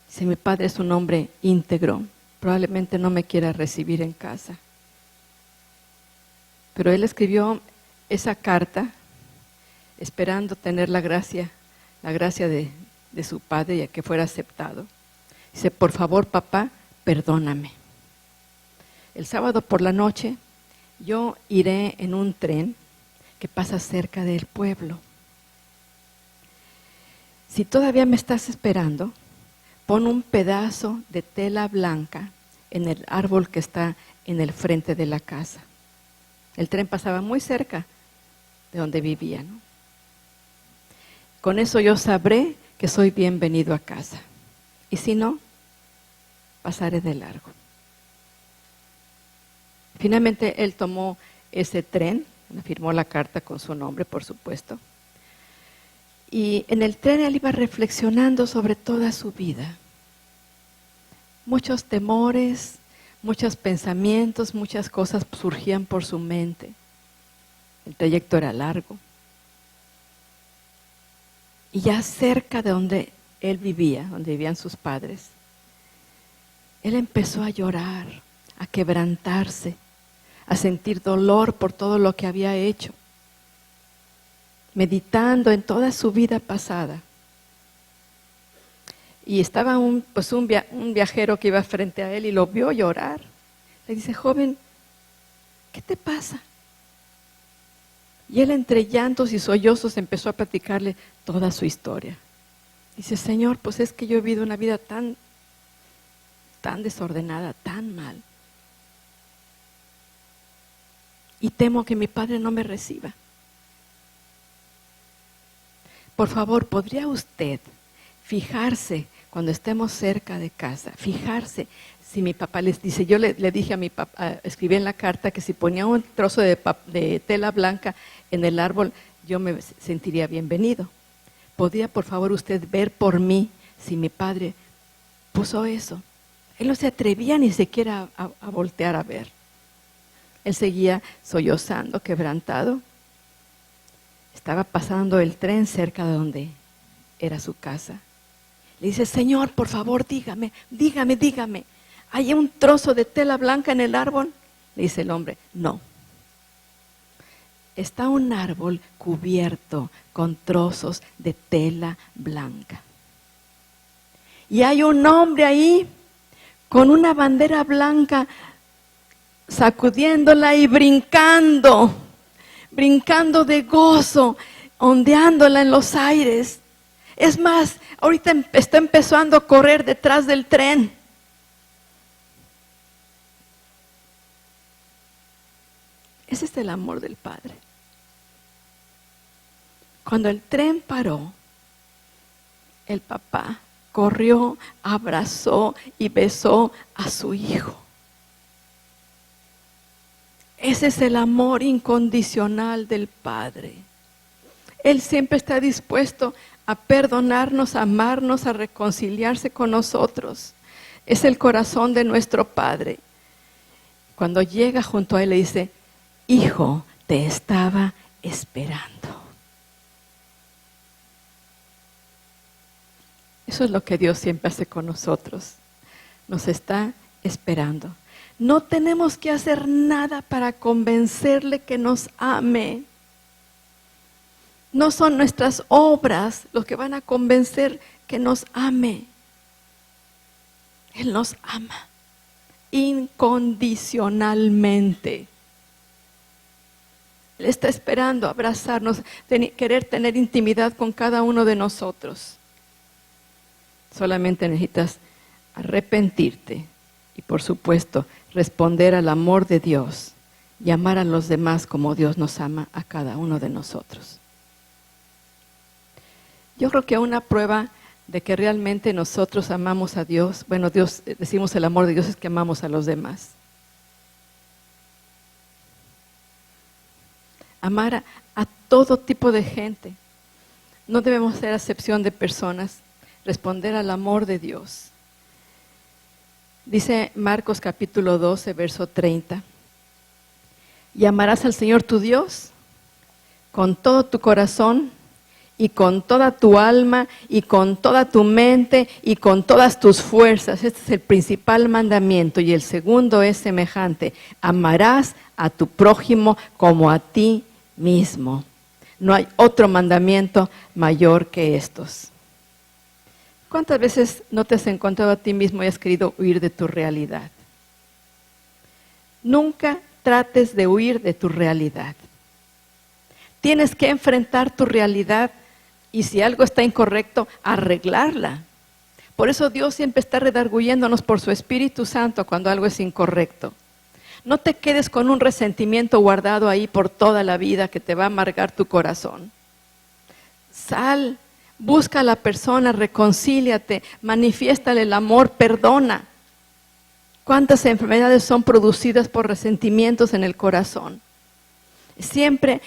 Si mi padre es un hombre íntegro, probablemente no me quiera recibir en casa. Pero él escribió esa carta esperando tener la gracia de su padre y a que fuera aceptado. Dice, por favor, papá, perdóname. El sábado por la noche yo iré en un tren que pasa cerca del pueblo. Si todavía me estás esperando, pon un pedazo de tela blanca en el árbol que está en el frente de la casa. El tren pasaba muy cerca de donde vivía, ¿no? Con eso yo sabré que soy bienvenido a casa. Y si no, pasaré de largo. Finalmente él tomó ese tren, firmó la carta con su nombre, por supuesto. Y en el tren él iba reflexionando sobre toda su vida. Muchos temores, muchos pensamientos, muchas cosas surgían por su mente. El trayecto era largo. Y ya cerca de donde él vivía, donde vivían sus padres, él empezó a llorar, a quebrantarse, a sentir dolor por todo lo que había hecho, meditando en toda su vida pasada. Y estaba un viajero que iba frente a él y lo vio llorar. Le dice, joven, ¿qué te pasa? Y él entre llantos y sollozos empezó a platicarle toda su historia. Dice, Señor, pues es que yo he vivido una vida tan desordenada, tan mal. Y temo que mi padre no me reciba. Por favor, ¿podría usted fijarse cuando estemos cerca de casa? Fijarse si mi papá les dice, yo le dije a mi papá, escribí en la carta que si ponía un trozo de tela blanca en el árbol, yo me sentiría bienvenido. ¿Podría por favor usted ver por mí si mi padre puso eso? Él no se atrevía ni siquiera a voltear a ver. Él seguía sollozando, quebrantado. Estaba pasando el tren cerca de donde era su casa. Le dice, Señor, por favor, dígame. ¿Hay un trozo de tela blanca en el árbol? Le dice el hombre, no. Está un árbol cubierto con trozos de tela blanca. Y hay un hombre ahí con una bandera blanca sacudiéndola y brincando de gozo, ondeándola en los aires. Es más, ahorita está empezando a correr detrás del tren. Ese es el amor del Padre. Cuando el tren paró, el papá corrió, abrazó y besó a su hijo. Ese es el amor incondicional del Padre. Él siempre está dispuesto a perdonarnos, a amarnos, a reconciliarse con nosotros. Es el corazón de nuestro Padre. Cuando llega junto a él le dice, hijo, te estaba esperando. Eso es lo que Dios siempre hace con nosotros. Nos está esperando. No tenemos que hacer nada para convencerle que nos ame. No son nuestras obras los que van a convencer que nos ame. Él nos ama incondicionalmente. Él está esperando abrazarnos, querer tener intimidad con cada uno de nosotros. Solamente necesitas arrepentirte y, por supuesto, responder al amor de Dios y amar a los demás como Dios nos ama a cada uno de nosotros. Yo creo que una prueba de que realmente nosotros amamos a Dios, bueno, Dios, decimos el amor de Dios es que amamos a los demás. Amar a todo tipo de gente. No debemos hacer acepción de personas, responder al amor de Dios. Dice Marcos capítulo 12, verso 30. Y amarás al Señor tu Dios con todo tu corazón y con toda tu alma y con toda tu mente y con todas tus fuerzas. Este es el principal mandamiento, y el segundo es semejante: amarás a tu prójimo como a ti mismo. No hay otro mandamiento mayor que estos. ¿Cuántas veces no te has encontrado a ti mismo y has querido huir de tu realidad? Nunca trates de huir de tu realidad. Tienes que enfrentar tu realidad, y si algo está incorrecto, arreglarla. Por eso Dios siempre está redarguyéndonos por su Espíritu Santo cuando algo es incorrecto. No te quedes con un resentimiento guardado ahí por toda la vida que te va a amargar tu corazón. Sal, busca a la persona, reconcíliate, manifiéstale el amor, perdona. ¿Cuántas enfermedades son producidas por resentimientos en el corazón? Siempre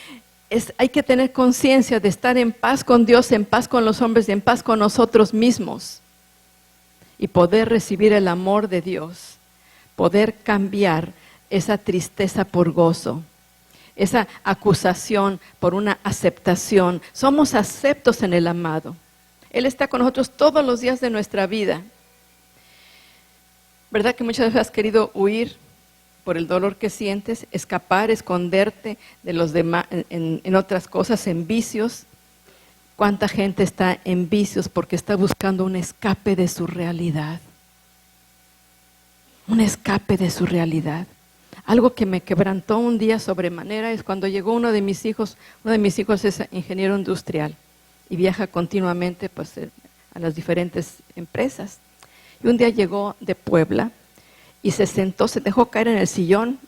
hay que tener conciencia de estar en paz con Dios, en paz con los hombres y en paz con nosotros mismos. Y poder recibir el amor de Dios, poder cambiar esa tristeza por gozo, esa acusación por una aceptación. Somos aceptos en el amado. Él está con nosotros todos los días de nuestra vida. ¿Verdad que muchas veces has querido huir por el dolor que sientes, escapar, esconderte de los demás en otras cosas, en vicios? ¿Cuánta gente está en vicios porque está buscando un escape de su realidad? Un escape de su realidad. Algo que me quebrantó un día sobremanera es cuando llegó uno de mis hijos es ingeniero industrial y viaja continuamente pues, a las diferentes empresas. Y un día llegó de Puebla y se sentó, se dejó caer en el sillón.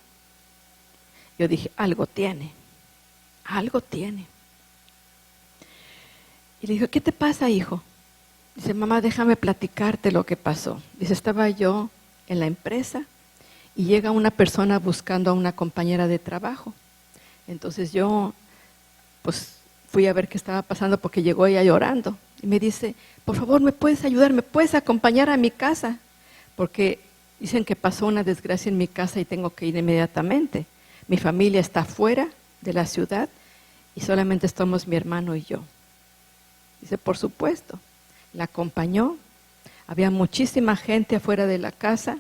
Yo dije, algo tiene. Y le dije, ¿qué te pasa, hijo? Dice, mamá, déjame platicarte lo que pasó. Dice, estaba yo en la empresa y llega una persona buscando a una compañera de trabajo. Entonces yo, pues, fui a ver qué estaba pasando porque llegó ella llorando. Y me dice, por favor, ¿me puedes ayudar? ¿Me puedes acompañar a mi casa? Porque dicen que pasó una desgracia en mi casa y tengo que ir inmediatamente. Mi familia está fuera de la ciudad y solamente estamos mi hermano y yo. Dice, por supuesto. La acompañó. Había muchísima gente afuera de la casa.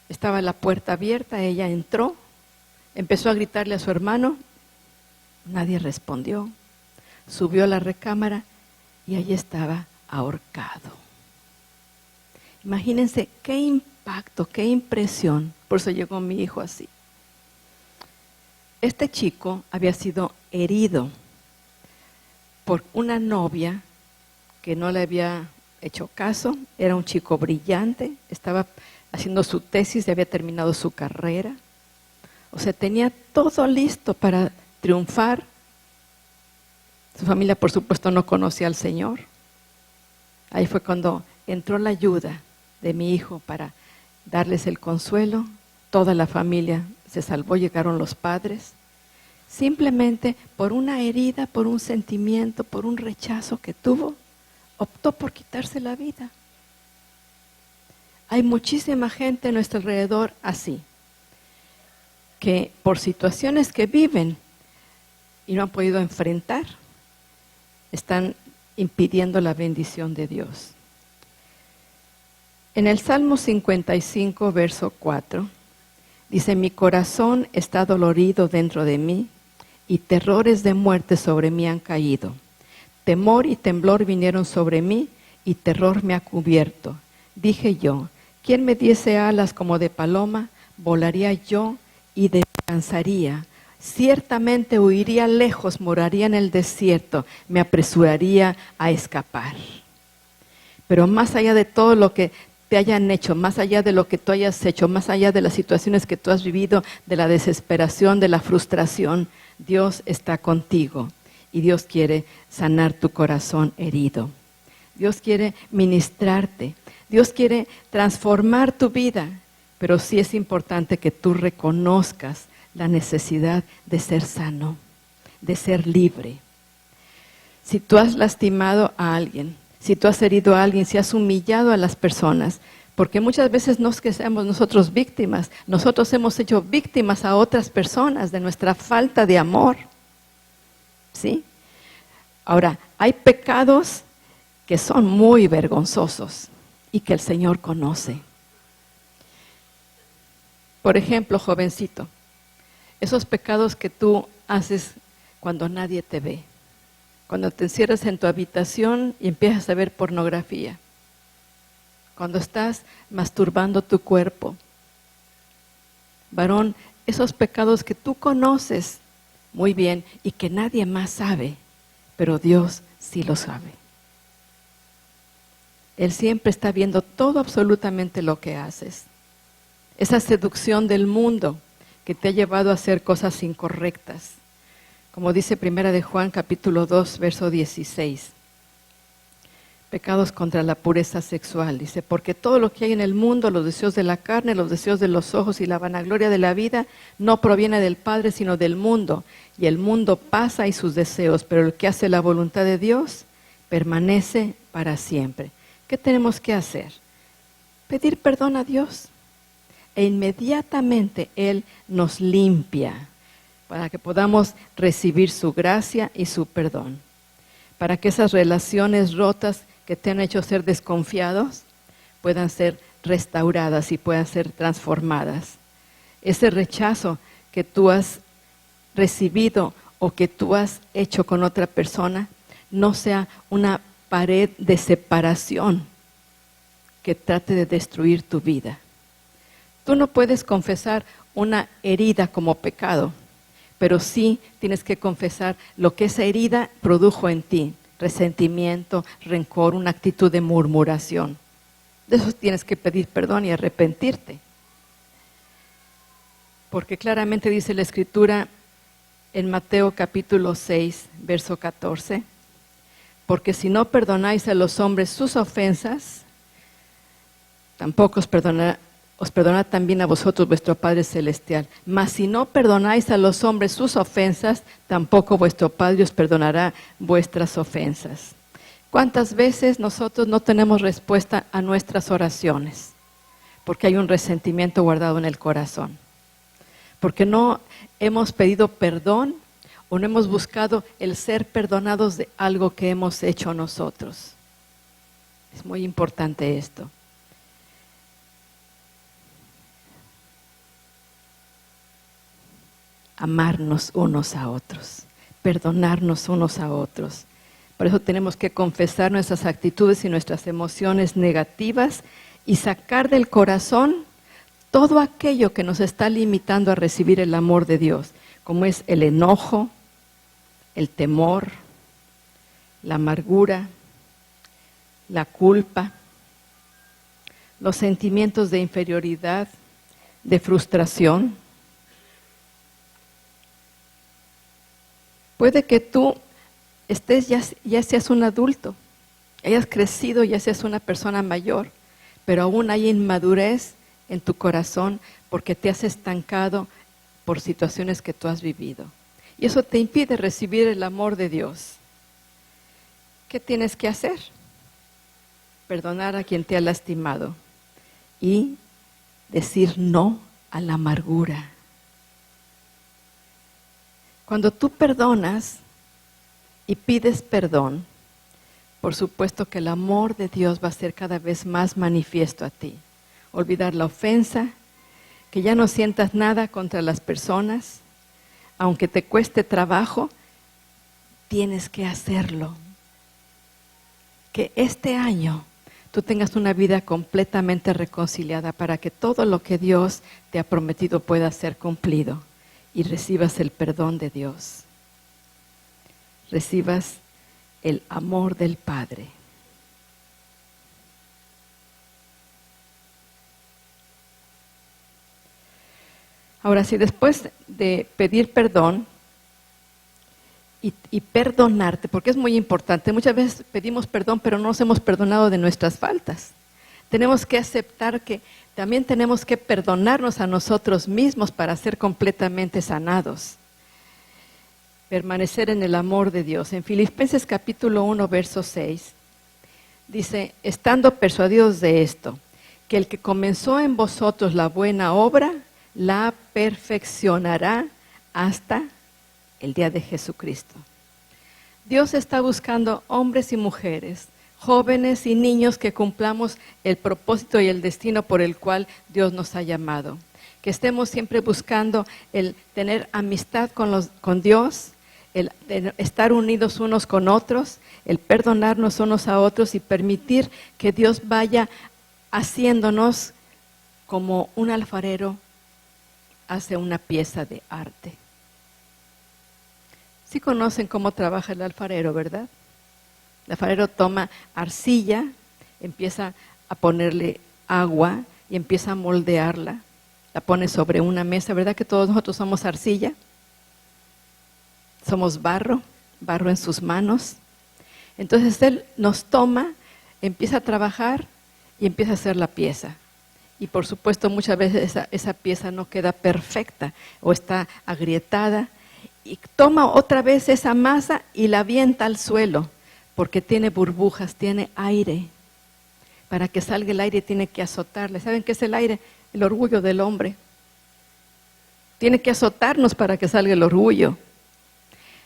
Estaba la puerta abierta, ella entró, empezó a gritarle a su hermano. Nadie respondió. Subió a la recámara y allí estaba ahorcado. Imagínense qué impacto, qué impresión. Por eso llegó mi hijo así. Este chico había sido herido por una novia que no le había hecho caso. Era un chico brillante, estaba haciendo su tesis y había terminado su carrera. O sea, tenía todo listo para triunfar. Su familia, por supuesto, no conocía al Señor. Ahí fue cuando entró la ayuda de mi hijo para darles el consuelo. Toda la familia se salvó, llegaron los padres. Simplemente por una herida, por un sentimiento, por un rechazo que tuvo, optó por quitarse la vida. Hay muchísima gente a nuestro alrededor así, que por situaciones que viven y no han podido enfrentar, están impidiendo la bendición de Dios. En el Salmo 55, verso 4, dice, mi corazón está dolorido dentro de mí y terrores de muerte sobre mí han caído. Temor y temblor vinieron sobre mí y terror me ha cubierto. Dije yo, ¿quién me diese alas como de paloma? Volaría yo y descansaría. Ciertamente huiría lejos, moraría en el desierto, me apresuraría a escapar. Pero más allá de todo lo que te hayan hecho, más allá de lo que tú hayas hecho, más allá de las situaciones que tú has vivido, de la desesperación, de la frustración, Dios está contigo y Dios quiere sanar tu corazón herido. Dios quiere ministrarte, Dios quiere transformar tu vida, pero sí es importante que tú reconozcas la necesidad de ser sano, de ser libre. Si tú has lastimado a alguien, si tú has herido a alguien, si has humillado a las personas, porque muchas veces no es que seamos nosotros víctimas, nosotros hemos hecho víctimas a otras personas de nuestra falta de amor. ¿Sí? Ahora, hay pecados que son muy vergonzosos y que el Señor conoce. Por ejemplo, jovencito, esos pecados que tú haces cuando nadie te ve. Cuando te encierras en tu habitación y empiezas a ver pornografía. Cuando estás masturbando tu cuerpo. Varón, esos pecados que tú conoces muy bien y que nadie más sabe, pero Dios sí lo sabe. Él siempre está viendo todo absolutamente lo que haces. Esa seducción del mundo que te ha llevado a hacer cosas incorrectas. Como dice 1 de Juan capítulo 2, verso 16. Pecados contra la pureza sexual. Dice, porque todo lo que hay en el mundo, los deseos de la carne, los deseos de los ojos y la vanagloria de la vida, no proviene del Padre, sino del mundo. Y el mundo pasa y sus deseos, pero el que hace la voluntad de Dios permanece para siempre. ¿Qué tenemos que hacer? Pedir perdón a Dios. E inmediatamente Él nos limpia para que podamos recibir su gracia y su perdón. Para que esas relaciones rotas que te han hecho ser desconfiados puedan ser restauradas y puedan ser transformadas. Ese rechazo que tú has recibido o que tú has hecho con otra persona no sea una pared de separación que trate de destruir tu vida. Tú no puedes confesar una herida como pecado, pero sí tienes que confesar lo que esa herida produjo en ti, resentimiento, rencor, una actitud de murmuración. De eso tienes que pedir perdón y arrepentirte. Porque claramente dice la Escritura en Mateo capítulo 6, verso 14, porque si no perdonáis a los hombres sus ofensas, tampoco os perdonará también a vosotros vuestro Padre Celestial. Mas si no perdonáis a los hombres sus ofensas, tampoco vuestro Padre os perdonará vuestras ofensas. ¿Cuántas veces nosotros no tenemos respuesta a nuestras oraciones? Porque hay un resentimiento guardado en el corazón. Porque no hemos pedido perdón o no hemos buscado el ser perdonados de algo que hemos hecho nosotros. Es muy importante esto. Amarnos unos a otros, perdonarnos unos a otros. Por eso tenemos que confesar nuestras actitudes y nuestras emociones negativas y sacar del corazón todo aquello que nos está limitando a recibir el amor de Dios, como es el enojo, el temor, la amargura, la culpa, los sentimientos de inferioridad, de frustración. Puede que tú ya seas un adulto, hayas crecido, ya seas una persona mayor, pero aún hay inmadurez en tu corazón porque te has estancado por situaciones que tú has vivido. Y eso te impide recibir el amor de Dios. ¿Qué tienes que hacer? Perdonar a quien te ha lastimado y decir no a la amargura. Cuando tú perdonas y pides perdón, por supuesto que el amor de Dios va a ser cada vez más manifiesto a ti. Olvidar la ofensa, que ya no sientas nada contra las personas, aunque te cueste trabajo, tienes que hacerlo. Que este año tú tengas una vida completamente reconciliada para que todo lo que Dios te ha prometido pueda ser cumplido. Y recibas el perdón de Dios. Recibas el amor del Padre. Ahora, si después de pedir perdón y perdonarte, porque es muy importante, muchas veces pedimos perdón, pero no nos hemos perdonado de nuestras faltas. Tenemos que aceptar que también tenemos que perdonarnos a nosotros mismos para ser completamente sanados. Permanecer en el amor de Dios. En Filipenses capítulo 1, verso 6, dice, estando persuadidos de esto, que el que comenzó en vosotros la buena obra, la perfeccionará hasta el día de Jesucristo. Dios está buscando hombres y mujeres, jóvenes y niños que cumplamos el propósito y el destino por el cual Dios nos ha llamado. Que estemos siempre buscando el tener amistad con Dios, el estar unidos unos con otros, el perdonarnos unos a otros y permitir que Dios vaya haciéndonos como un alfarero hace una pieza de arte. Sí conocen cómo trabaja el alfarero, ¿verdad? El alfarero toma arcilla, empieza a ponerle agua y empieza a moldearla. La pone sobre una mesa, ¿verdad que todos nosotros somos arcilla? Somos barro en sus manos. Entonces Él nos toma, empieza a trabajar y empieza a hacer la pieza. Y por supuesto muchas veces esa pieza no queda perfecta o está agrietada. Y toma otra vez esa masa y la avienta al suelo, porque tiene burbujas, tiene aire. Para que salga el aire tiene que azotarle. ¿Saben qué es el aire? El orgullo del hombre. Tiene que azotarnos para que salga el orgullo.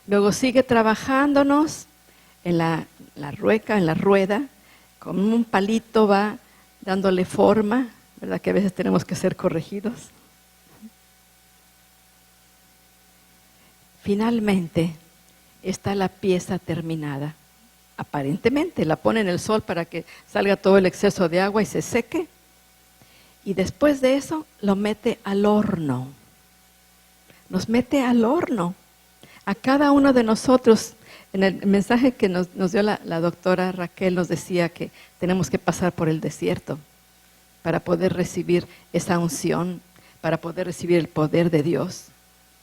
Luego sigue trabajándonos en la rueda, con un palito va dándole forma, ¿verdad? Que a veces tenemos que ser corregidos. Finalmente está la pieza terminada. Aparentemente la pone en el sol para que salga todo el exceso de agua y se seque. Y después de eso lo mete al horno. Nos mete al horno. A cada uno de nosotros, en el mensaje que nos dio la doctora Raquel, nos decía que tenemos que pasar por el desierto para poder recibir esa unción, para poder recibir el poder de Dios.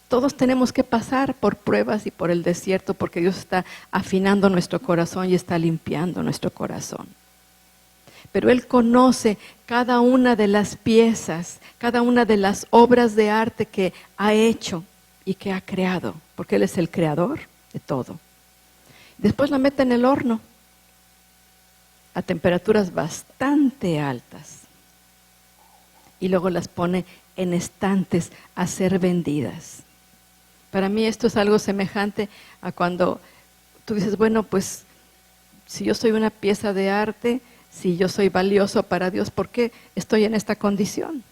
Todos tenemos que pasar por pruebas y por el desierto porque Dios está afinando nuestro corazón y está limpiando nuestro corazón. Pero Él conoce cada una de las piezas, cada una de las obras de arte que ha hecho y que ha creado, porque Él es el creador de todo. Después la mete en el horno a temperaturas bastante altas y luego las pone en estantes a ser vendidas. Para mí esto es algo semejante a cuando tú dices, bueno, pues si yo soy una pieza de arte, si yo soy valioso para Dios, ¿por qué estoy en esta condición?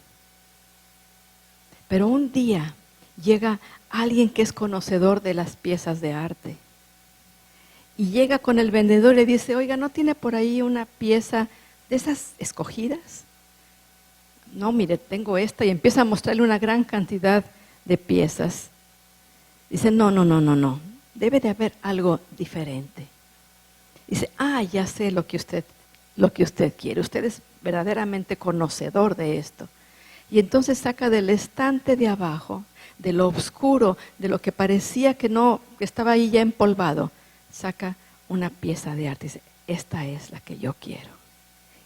Pero un día llega alguien que es conocedor de las piezas de arte y llega con el vendedor y le dice, oiga, ¿no tiene por ahí una pieza de esas escogidas? No, mire, tengo esta, y empieza a mostrarle una gran cantidad de piezas. Dice, no, debe de haber algo diferente. Dice, ya sé lo que usted quiere, usted es verdaderamente conocedor de esto. Y entonces saca del estante de abajo, de lo oscuro, de lo que parecía que estaba ahí ya empolvado, saca una pieza de arte y dice, esta es la que yo quiero.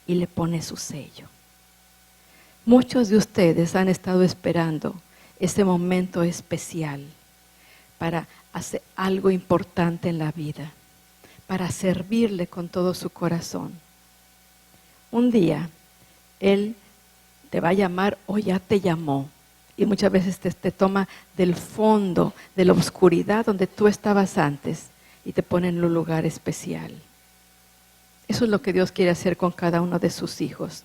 Y le pone su sello. Muchos de ustedes han estado esperando ese momento especial para hacer algo importante en la vida, para servirle con todo su corazón. Un día, Él te va a llamar o ya te llamó. Y muchas veces te toma del fondo, de la oscuridad donde tú estabas antes y te pone en un lugar especial. Eso es lo que Dios quiere hacer con cada uno de sus hijos.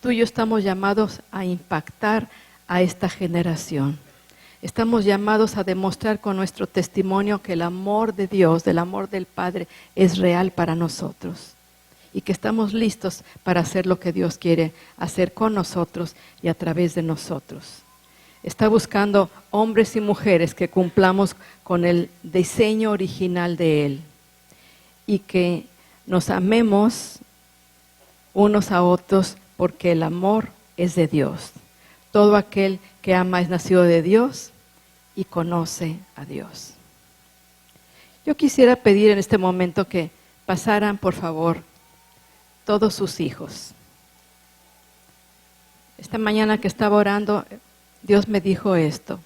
Tú y yo estamos llamados a impactar a esta generación. Estamos llamados a demostrar con nuestro testimonio que el amor de Dios, el amor del Padre, es real para nosotros. Y que estamos listos para hacer lo que Dios quiere hacer con nosotros y a través de nosotros. Está buscando hombres y mujeres que cumplamos con el diseño original de Él. Y que nos amemos unos a otros porque el amor es de Dios. Todo aquel que ama es nacido de Dios y conoce a Dios. Yo quisiera pedir en este momento que pasaran, por favor, todos sus hijos. Esta mañana que estaba orando, Dios me dijo esto.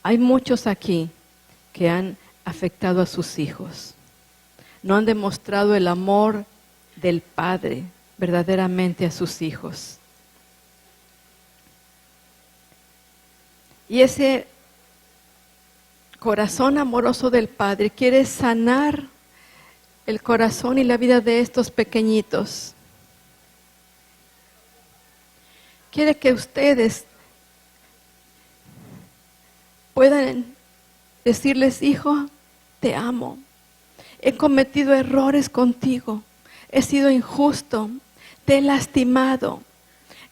Hay muchos aquí que han afectado a sus hijos. No han demostrado el amor del Padre verdaderamente a sus hijos. Y ese corazón amoroso del Padre quiere sanar el corazón y la vida de estos pequeñitos. Quiere que ustedes puedan decirles: hijo, te amo. He cometido errores contigo. He sido injusto. Te he lastimado.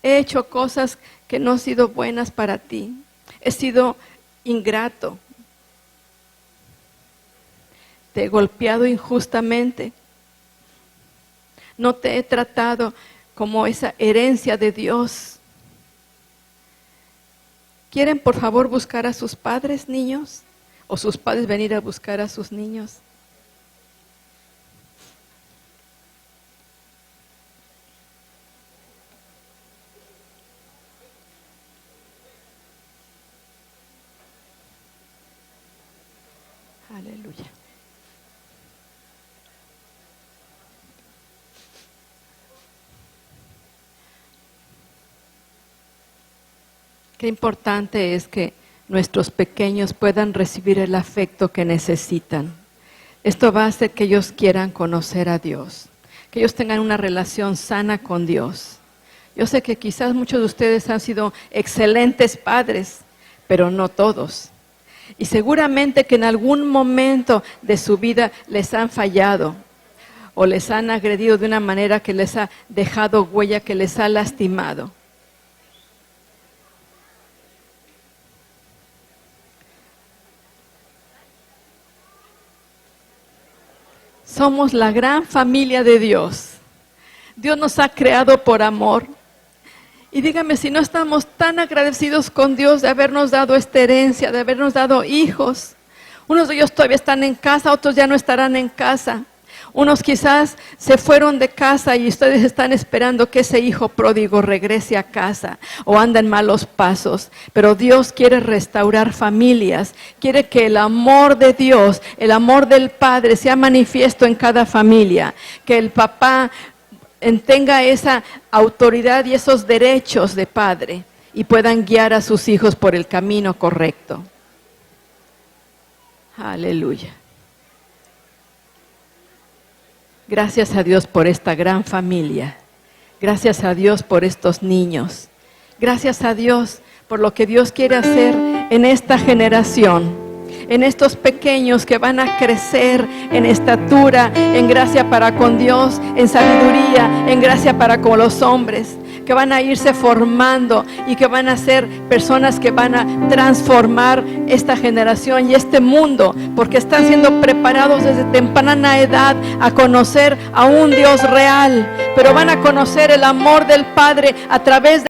He hecho cosas que no han sido buenas para ti. He sido ingrato. Te he golpeado injustamente. No te he tratado como esa herencia de Dios. ¿Quieren por favor buscar a sus padres, niños? ¿O sus padres venir a buscar a sus niños? Aleluya. Qué importante es que nuestros pequeños puedan recibir el afecto que necesitan. Esto va a hacer que ellos quieran conocer a Dios, que ellos tengan una relación sana con Dios. Yo sé que quizás muchos de ustedes han sido excelentes padres, pero no todos. Y seguramente que en algún momento de su vida les han fallado o les han agredido de una manera que les ha dejado huella, que les ha lastimado. Somos la gran familia de Dios. Dios nos ha creado por amor. Y dígame si no estamos tan agradecidos con Dios de habernos dado esta herencia, de habernos dado hijos. Unos de ellos todavía están en casa, otros ya no estarán en casa. Unos quizás se fueron de casa y ustedes están esperando que ese hijo pródigo regrese a casa o anda en malos pasos. Pero Dios quiere restaurar familias, quiere que el amor de Dios, el amor del Padre sea manifiesto en cada familia, que el papá tenga esa autoridad y esos derechos de padre y puedan guiar a sus hijos por el camino correcto. Aleluya. Gracias a Dios por esta gran familia. Gracias a Dios por estos niños. Gracias a Dios por lo que Dios quiere hacer en esta generación, en estos pequeños que van a crecer en estatura, en gracia para con Dios, en sabiduría, en gracia para con los hombres, que van a irse formando y que van a ser personas que van a transformar esta generación y este mundo, porque están siendo preparados desde temprana edad a conocer a un Dios real, pero van a conocer el amor del Padre a través de